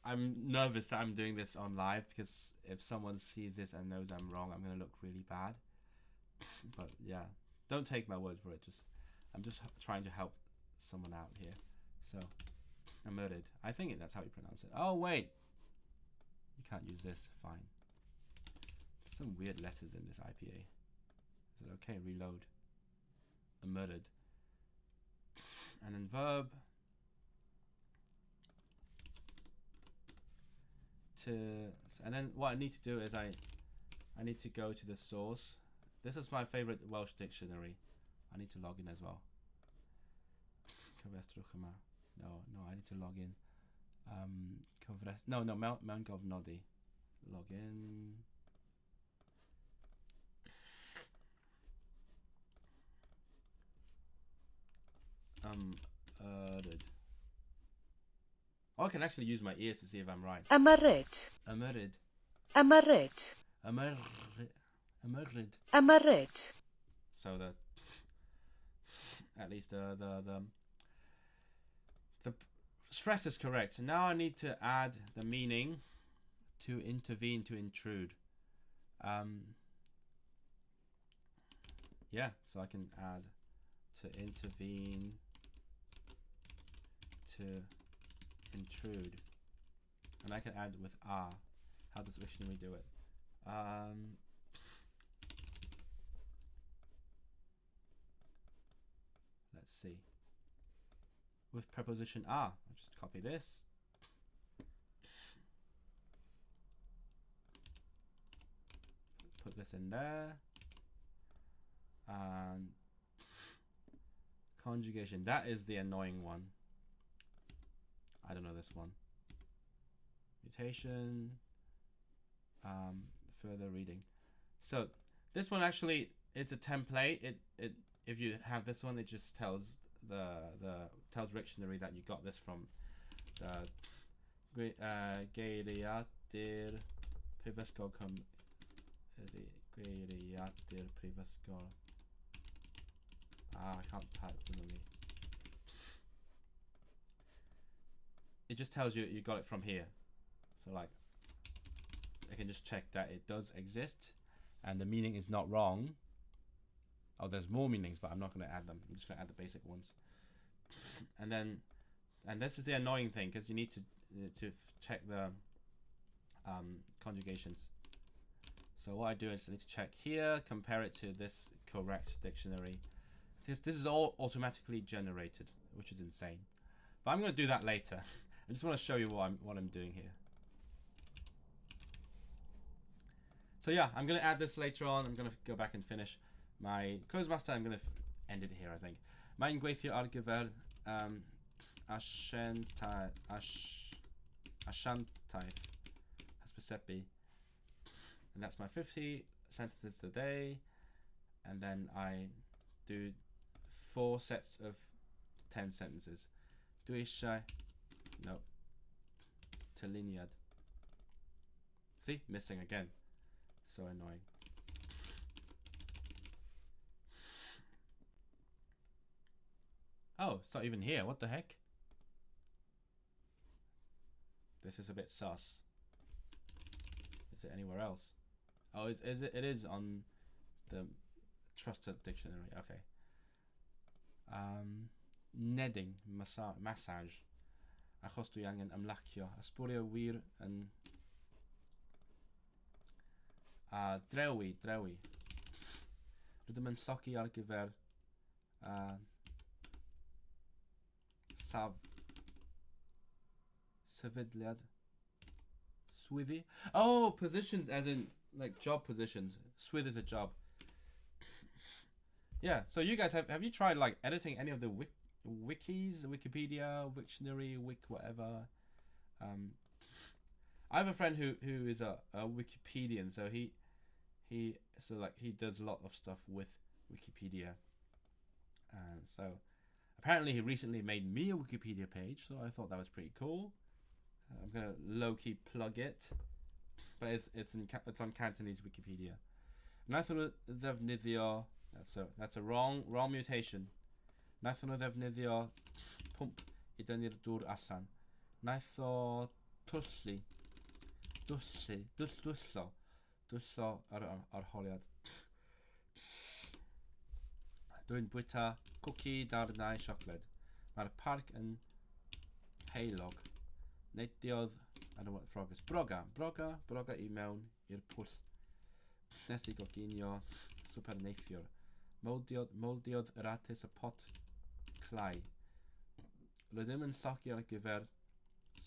I'm nervous that I'm doing this on live, because if someone sees this and knows I'm wrong, I'm gonna look really bad. But yeah, don't take my word for it. I'm just trying to help someone out here. So, Urid. I think that's how you pronounce it. Oh wait, you can't use this. Fine. Some weird letters in this IPA. Is it okay? Reload. Urid. And then verb. And then what I need to do is I need to go to the source. This is my favorite Welsh dictionary. I need to log in as well. No, I need to log in. No, mewn gofnodi. Log in. Oh, I can actually use my ears to see if I'm right. Ymyrryd. Ymyrryd. Ymyrryd. Ymyrryd. Ymyrryd. So at least the stress is correct. Now I need to add the meaning to intervene, to intrude. Yeah, so I can add to intervene, to intrude. And I can add with R. How does Wiktionary do it? Let's see. With preposition R. I'll just copy this. Put this in there. And conjugation. That is the annoying one. I don't know this one. Mutation. Further reading. So this one actually, it's a template. It if you have this one, it just tells tells Wiktionary that you got this from the Geiriadur Prifysgol Geiriadur Prifysgol. I can't type suddenly. It just tells you you got it from here. So like, I can just check that it does exist and the meaning is not wrong. Oh, there's more meanings, but I'm not going to add them. I'm just going to add the basic ones. And then, and this is the annoying thing, because you need to check the conjugations. So what I do is I need to check here, compare it to this correct dictionary. This is all automatically generated, which is insane. But I'm going to do that later. I just want to show you what I'm doing here. So yeah, I'm going to add this later on. I'm going to go back and finish my Clozemaster. I'm going to end it here, I think. Mae'n gweithio ar gyfer asiantaeth hysbysebu. And that's my 50 sentences today. And then I do 4 sets of 10 sentences. Dwi eisiau... No. Tyluniad. See? Missing again. So annoying. Oh, it's not even here. What the heck? This is a bit sus. Is it anywhere else? Oh, is it? It is on the trusted dictionary. Okay. Nedding, massage. Achos dwi angen ymlacio. Ysbwrio wir yn... drewi. Rydym yn llogi ar gyfer... sefydliad. Swyddi. Oh, positions as in like job positions. Swyddi is a job. Yeah, so you guys have you tried like editing any of the wikis, Wikipedia, Wiktionary, whatever? I have a friend who is a Wikipedian, so he does a lot of stuff with Wikipedia. And so apparently he recently made me a Wikipedia page, so I thought that was pretty cool. I'm gonna low-key plug it, but it's on Cantonese Wikipedia. Wnaethon nhw ddefnyddio, that's a wrong mutation. Wnaethon nhw ddefnyddio pwmp I dynnu'r dŵr allan. Wnaeth o dwyllo ar arholiad. Dwi'n bwyta cwci, darnau, siocled. Mae'r parc yn heilog. Neidiodd, I don't know what the frog is. Broga I mewn i'r pwll. Nes I goginio super neithiwr. Moldiodd yr artist y pot clai. Rydym yn llogi ar gyfer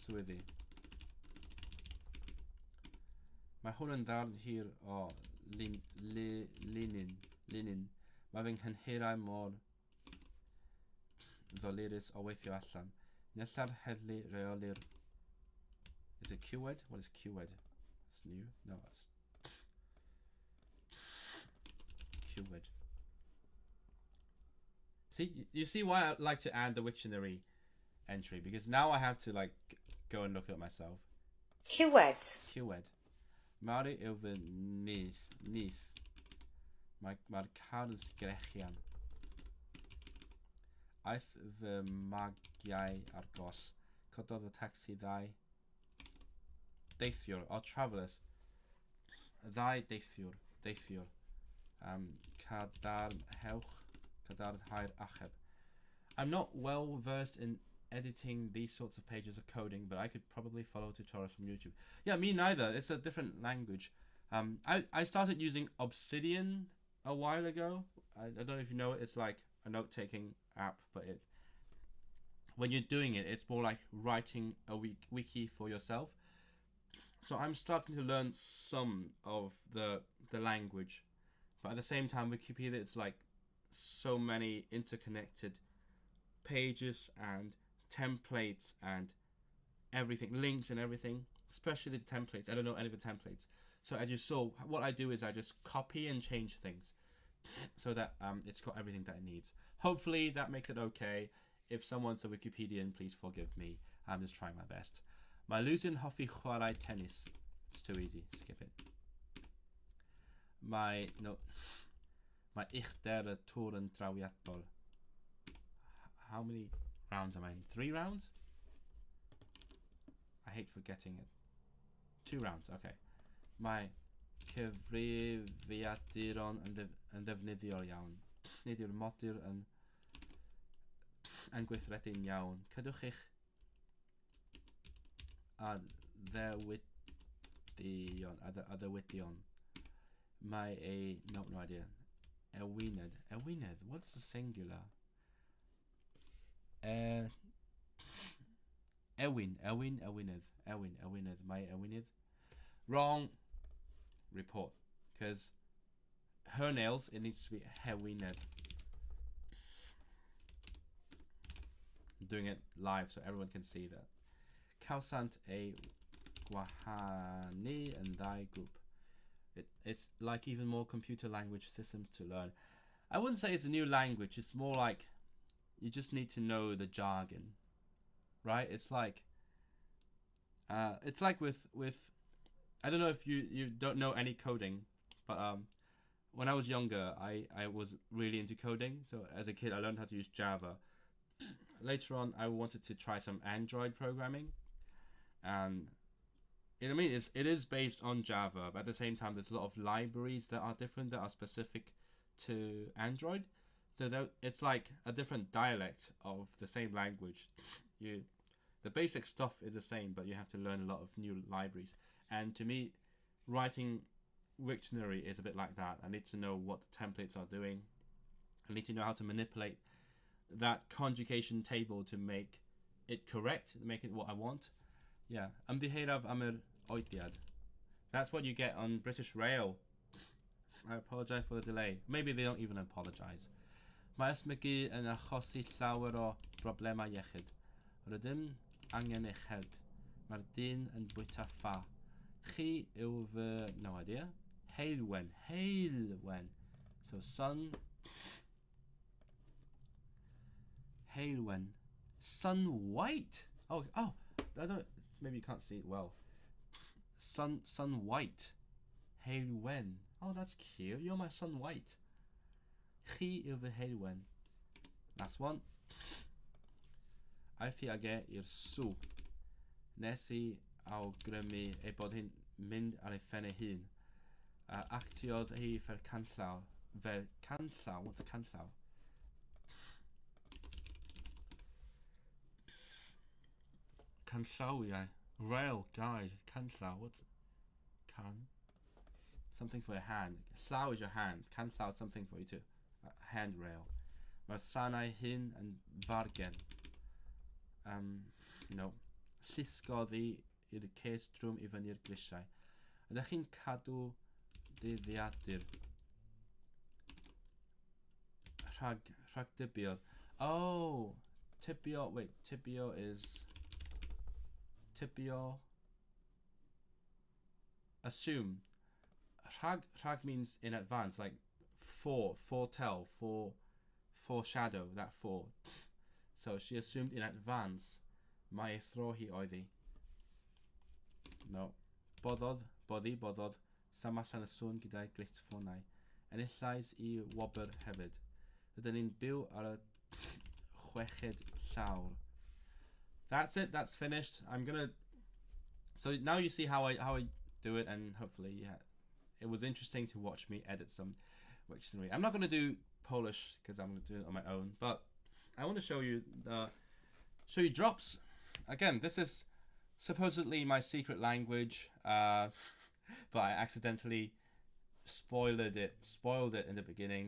swyddi. Mae hwn yn ddarn hir o linin. Mae fy nghynhyrau mor ddolurus o weithio allan. Nella'r heddlu reolir. Is it QED? What is QED? It's new? No, it's QED. See, you see why I like to add the Wiktionary entry, because now I have to like go and look at it myself. QED. Mari yw fy nyth. Mae'r car yn sgrechian. Aeth fy magiau ar goll. Cododd y taxi ddau deithiwr, or travellers. Ddau deithiwr. Cadarnhau'r acheb. I'm not well versed in editing these sorts of pages of coding, but I could probably follow tutorials from YouTube. Yeah, me neither. It's a different language. I started using Obsidian a while ago. I don't know if you know it. It's like a note-taking app, but when you're doing it, it's more like writing a wiki for yourself. So I'm starting to learn some of the language, but at the same time, Wikipedia, it's like so many interconnected pages and templates and everything, links and everything, especially the templates. I don't know any of the templates. So as you saw, what I do is I just copy and change things so that it's got everything that it needs. Hopefully that makes it okay. If someone's a Wikipedian, please forgive me. I'm just trying my best. Mae Lucian hoffi chwarae tennis. It's too easy. Skip it. Mae uchder y tŵr yn drawiadol. How many rounds am I in? 3 rounds? I hate forgetting it. 2 rounds, okay. Mae cyfrifiaduron yn ddefnyddiol iawn. Nid yw'r modur yn gweithredu'n iawn. Cydwch eich addewidion. Mae no idea. Ewined. What's the singular? Ewynydd. Mae ewynydd. Wrong. Report. Because her nails, it needs to be hewynedd. I'm doing it live so everyone can see that. Cawsant e gwahanu yn ddau grŵp. It's like even more computer language systems to learn. I wouldn't say it's a new language. It's more like you just need to know the jargon, right? It's like with I don't know if you don't know any coding, but when I was younger, I was really into coding. So as a kid, I learned how to use Java. Later on, I wanted to try some Android programming, and it is based on Java, but at the same time, there's a lot of libraries that are different, that are specific to Android. So that it's like a different dialect of the same language. The basic stuff is the same, but you have to learn a lot of new libraries. And to me, writing Wiktionary is a bit like that. I need to know what the templates are doing. I need to know how to manipulate that conjugation table to make it correct, make it what I want. Yeah, ymddiheiraf am yr oediad. That's what you get on British Rail. I apologise for the delay. Maybe they don't even apologise. Mae ysmygu yn achosi llawer o broblemau iechyd. Rydym angen eich help. Mae'r dyn yn bwyta ffa. Chi yw fy... no idea. Heilwen. So sun... Heilwen. Sun white. Oh, I don't... maybe you can't see it well. Sun white. Heilwen. Oh, that's cute. You're my sun white. Chi yw fy heilwen. Last one. Aeth I age i'r sw. Nes I awgrymu ei bod hi'n mynd ar ei phen ei hun. Actiodd hi fel canllaw. What's a canllaw? Canllawiau. Rail guide. Canllaw. What's can? Something for your hand. Llaw is your hand. Canllaw is something for you too. Handrail. Mae'r sanau hyn yn fargen. No. Llusgodd i'r ces drwm I fyny'r grisiau. Ydych chi'n cadw dyddiadur? Rhag dybio. Oh! Tibio. Wait. Tibio is... Tibio... Assume. Rhag means in advance, like foretell, foreshadow, that fore. So she assumed in advance mai thro hi oedd hi. No. Boddodd, sam allan y sŵn gyda'i glistffonau. Enillais I wobr hefyd. Rydyn ni'n byw ar y chweched llawr. that's it. That's finished. I'm gonna. So now you see how I do it, and hopefully, yeah, it was interesting to watch me edit some Wiktionary. I'm not gonna do Polish because I'm gonna do it on my own, but I want to show you drops. Again, this is supposedly my secret language, but I accidentally spoiled it in the beginning.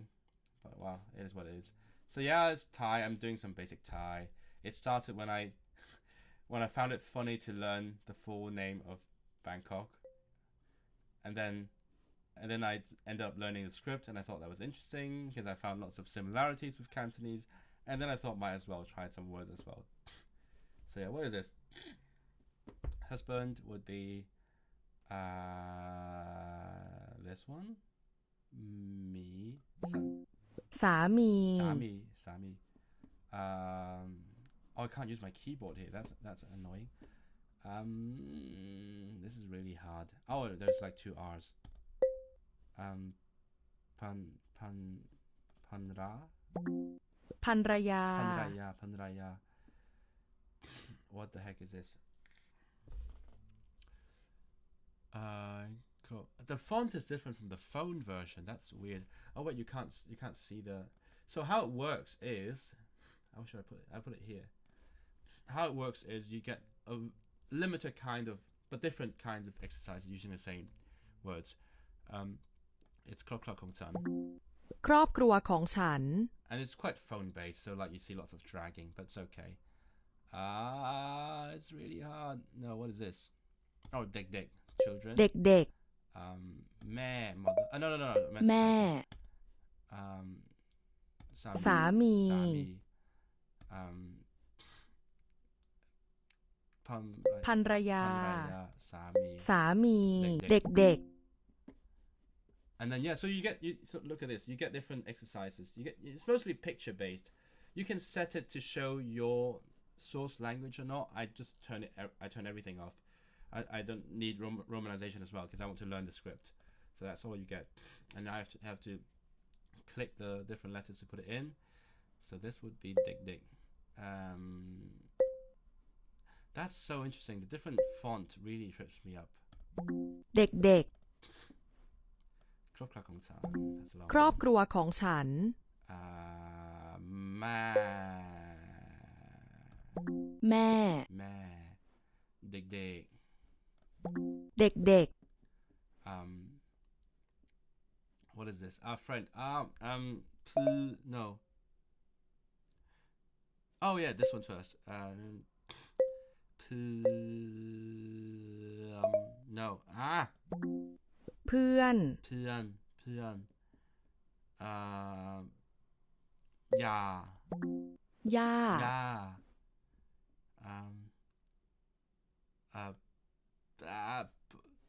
But well, it is what it is. So yeah, it's Thai. I'm doing some basic Thai. It started when I found it funny to learn the full name of Bangkok, and then I ended up learning the script, and I thought that was interesting because I found lots of similarities with Cantonese, and then I thought might as well try some words as well. So yeah, what is this? Husband would be this one. Me. สามี Sami. Oh, I can't use my keyboard here. That's annoying. This is really hard. Oh, there's like 2 R's. Panra. ภรรยา Panraya. What the heck is this? The font is different from the phone version. That's weird. Oh wait, you can't see the. So how it works is, how should I put it? I put it here. How it works is you get a limited kind of, but different kinds of exercises using the same words. It's Klok Klok Kong Tan. ครอบครัวของฉัน And it's quite phone based, so like you see lots of dragging, but it's okay. It's really hard. No, what is this? Oh, Dek Dek. Children. เด็ก Meh, mother. No. แม่ สามี ภรรยา สามี เด็ก And then yeah, so so look at this. You get different exercises. It's mostly picture based. You can set it to show your source language or not. I turn everything off. I don't need romanization as well because I want to learn the script. So that's all you get. And I have to click the different letters to put it in. So this would be Dig. That's so interesting. The different font really trips me up. ๆ เด็ก Klok Klok Kong Tan. That's a long ๆ ครอบครัวของฉัน แม่ Dig. เด็ก What is this? Our friend. No. Oh yeah, this one first. No. เพื่อน เพื่อน ยา ย่า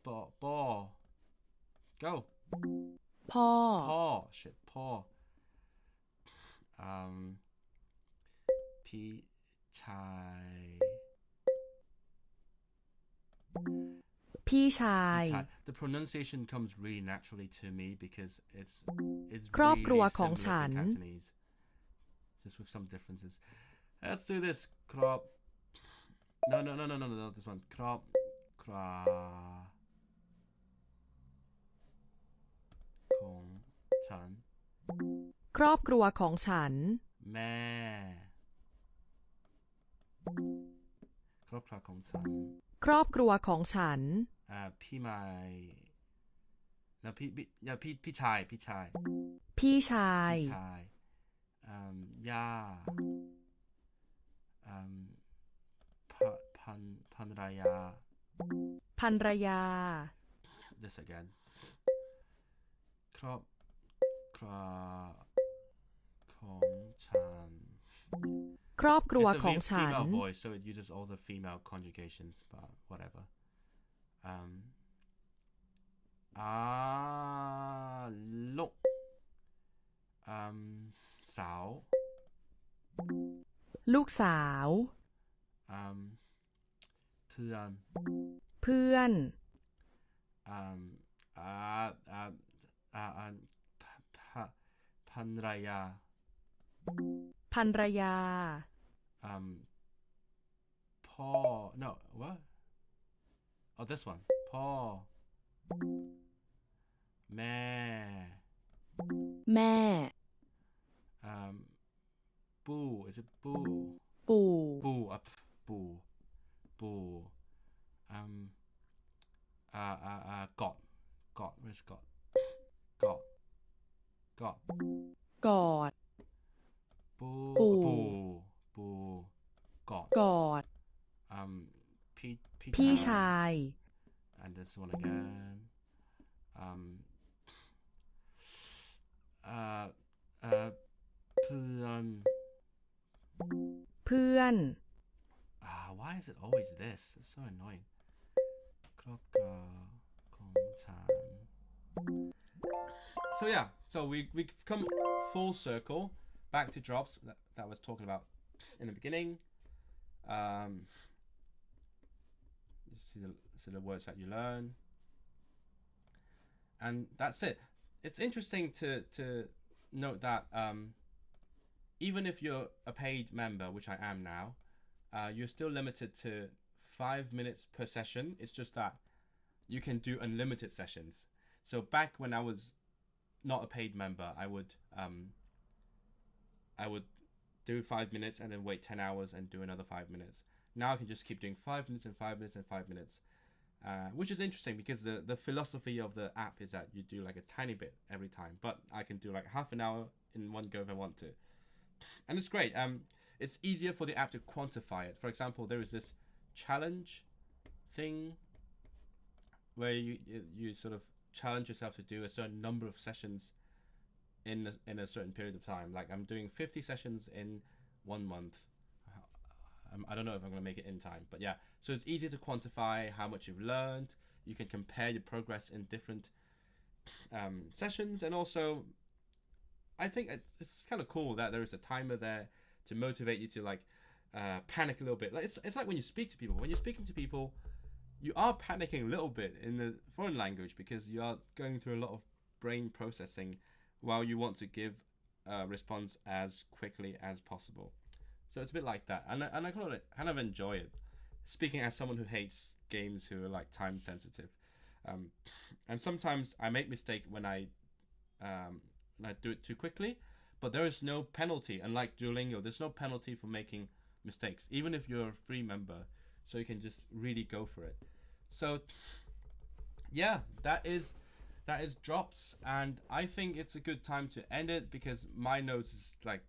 ปอ go พ่อ shit พ่อ พี่ชาย พี่ชาย The pronunciation comes really naturally to me because it's ครอบครัว really ของ similar ฉัน to Cantonese, just with some differences. Let's do this. Krop. No. This one. Krop. Kong Chan. ครอบครัวของฉัน แม่ ครอบครัวของฉัน ครอบครัวของฉัน พี่ไม้แล้วพี่ชาย พี่ชาย ย่าภรรยา ภรรยา This again. ครอบครัวของฉัน ครอบครัว It's a ของฉัน female voice, so it uses all the female conjugations, but whatever. ลูก สาว ลูกสาว เพื่อน เพื่อน ภรรยา ภรรยา พ่ paw. No, what? Oh, this one. Paw. Meh. แม่ Boo. Is it boo? ปู่ Boo. Boo. Boo. Got. Got. Where's got? Got. Got. กอด Boo. Boo. Boo. Boo. Got. กอด พี่ชาย And this one again. Plun. เพื่อน Why is it always this? It's so annoying. Klokka. Kongchan. So yeah, so we've come full circle back to drops that I was talking about in the beginning. You see the words that you learn, and that's it. It's interesting to note that even if you're a paid member, which I am now, you're still limited to 5 minutes per session. It's just that you can do unlimited sessions. So back when I was not a paid member, I would do 5 minutes and then wait 10 hours and do another 5 minutes. Now I can just keep doing 5 minutes and 5 minutes and 5 minutes, which is interesting because the philosophy of the app is that you do like a tiny bit every time, but I can do like half an hour in one go if I want to. And it's great. It's easier for the app to quantify it. For example, there is this challenge thing where you sort of challenge yourself to do a certain number of sessions in a certain period of time. Like I'm doing 50 sessions in 1 month. I don't know if I'm going to make it in time, but yeah. So it's easy to quantify how much you've learned. You can compare your progress in different sessions, and also I think it's kind of cool that there is a timer there to motivate you to like panic a little bit. Like it's like when you speak to people. When you're speaking to people, you are panicking a little bit in the foreign language because you are going through a lot of brain processing while you want to give a response as quickly as possible. So it's a bit like that, and I kind of enjoy it. Speaking as someone who hates games who are like time sensitive, and sometimes I make mistake when I do it too quickly, but there is no penalty. Unlike Duolingo, there's no penalty for making mistakes, even if you're a free member. So you can just really go for it. So yeah, that is drops, and I think it's a good time to end it because my nose is like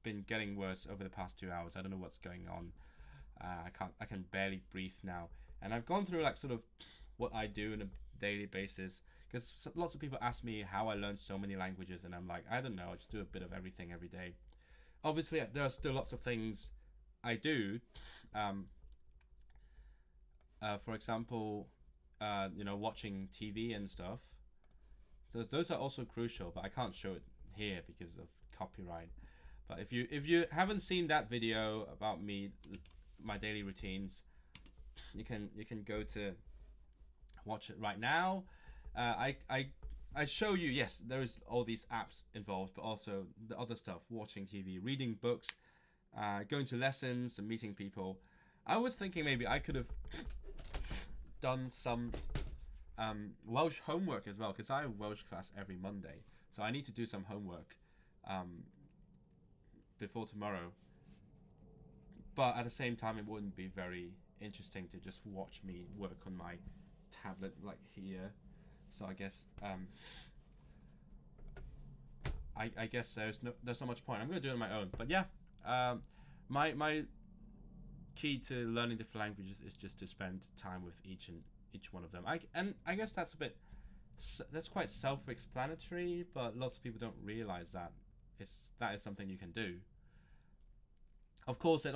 been getting worse over the past 2 hours. I don't know what's going on. I can barely breathe now, and I've gone through like sort of what I do on a daily basis because lots of people ask me how I learn so many languages, and I'm like, I don't know, I just do a bit of everything every day. Obviously there are still lots of things I do. For example, watching TV and stuff. So those are also crucial, but I can't show it here because of copyright. But if you haven't seen that video about me, my daily routines, you can go to watch it right now. I show you, yes, there is all these apps involved, but also the other stuff: watching TV, reading books, going to lessons, and meeting people. I was thinking maybe I could have done some Welsh homework as well, because I have Welsh class every Monday, so I need to do some homework before tomorrow. But at the same time, it wouldn't be very interesting to just watch me work on my tablet like here. So I guess I guess there's not much point. I'm gonna do it on my own. But yeah, my key to learning different languages is just to spend time with each one of them. I guess that's quite self-explanatory, but lots of people don't realize that that is something you can do. Of course, it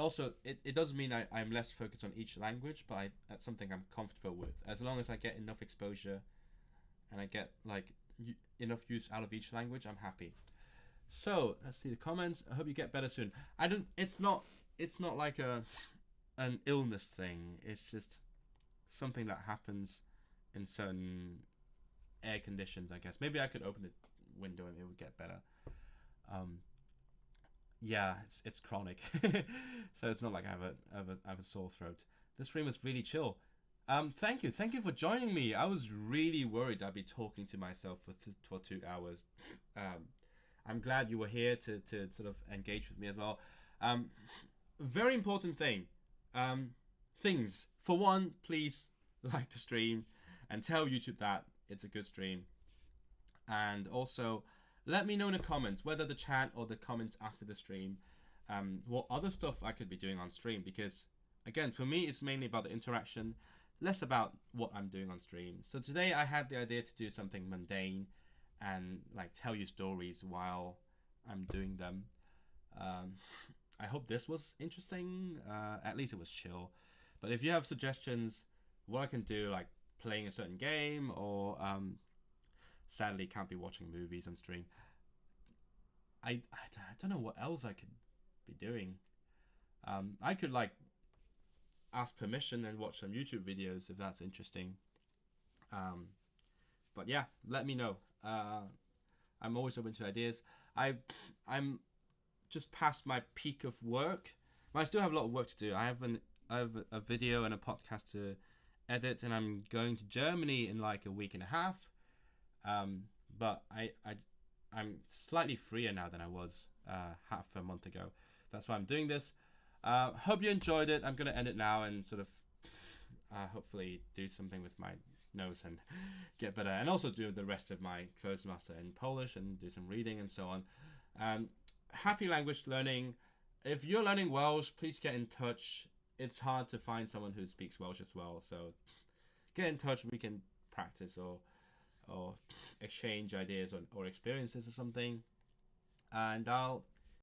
doesn't mean I'm less focused on each language, but that's something I'm comfortable with. As long as I get enough exposure and I get like enough use out of each language, I'm happy. So let's see the comments. I hope you get better soon. It's not like an illness thing. It's just something that happens in certain air conditions, I guess. Maybe I could open the window and it would get better. Yeah, it's chronic, so it's not like I have a sore throat. this stream was really chill. Thank you for joining me. I was really worried I'd be talking to myself for 2 hours. I'm glad you were here to sort of engage with me as well. Very important thing. Things. For one, please like the stream and tell YouTube that it's a good stream. And also, let me know in the comments, whether the chat or the comments after the stream, what other stuff I could be doing on stream. Because, again, for me, it's mainly about the interaction, less about what I'm doing on stream. So today I had the idea to do something mundane and like tell you stories while I'm doing them. I hope this was interesting. At least it was chill. But if you have suggestions, what I can do, like playing a certain game, or sadly can't be watching movies on stream. I don't know what else I could be doing. I could like ask permission and watch some YouTube videos if that's interesting. But yeah, let me know. I'm always open to ideas. I'm just past my peak of work. I still have a lot of work to do. I have a video and a podcast to edit, and I'm going to Germany in like a week and a half. But I'm slightly freer now than I was half a month ago. That's why I'm doing this. Hope you enjoyed it. I'm going to end it now and sort of hopefully do something with my nose and get better, and also do the rest of my Clozemaster in Polish and do some reading and so on. Happy language learning. If you're learning Welsh, please get in touch. It's hard to find someone who speaks Welsh as well, so get in touch. We can practice or exchange ideas or experiences or something. And I'll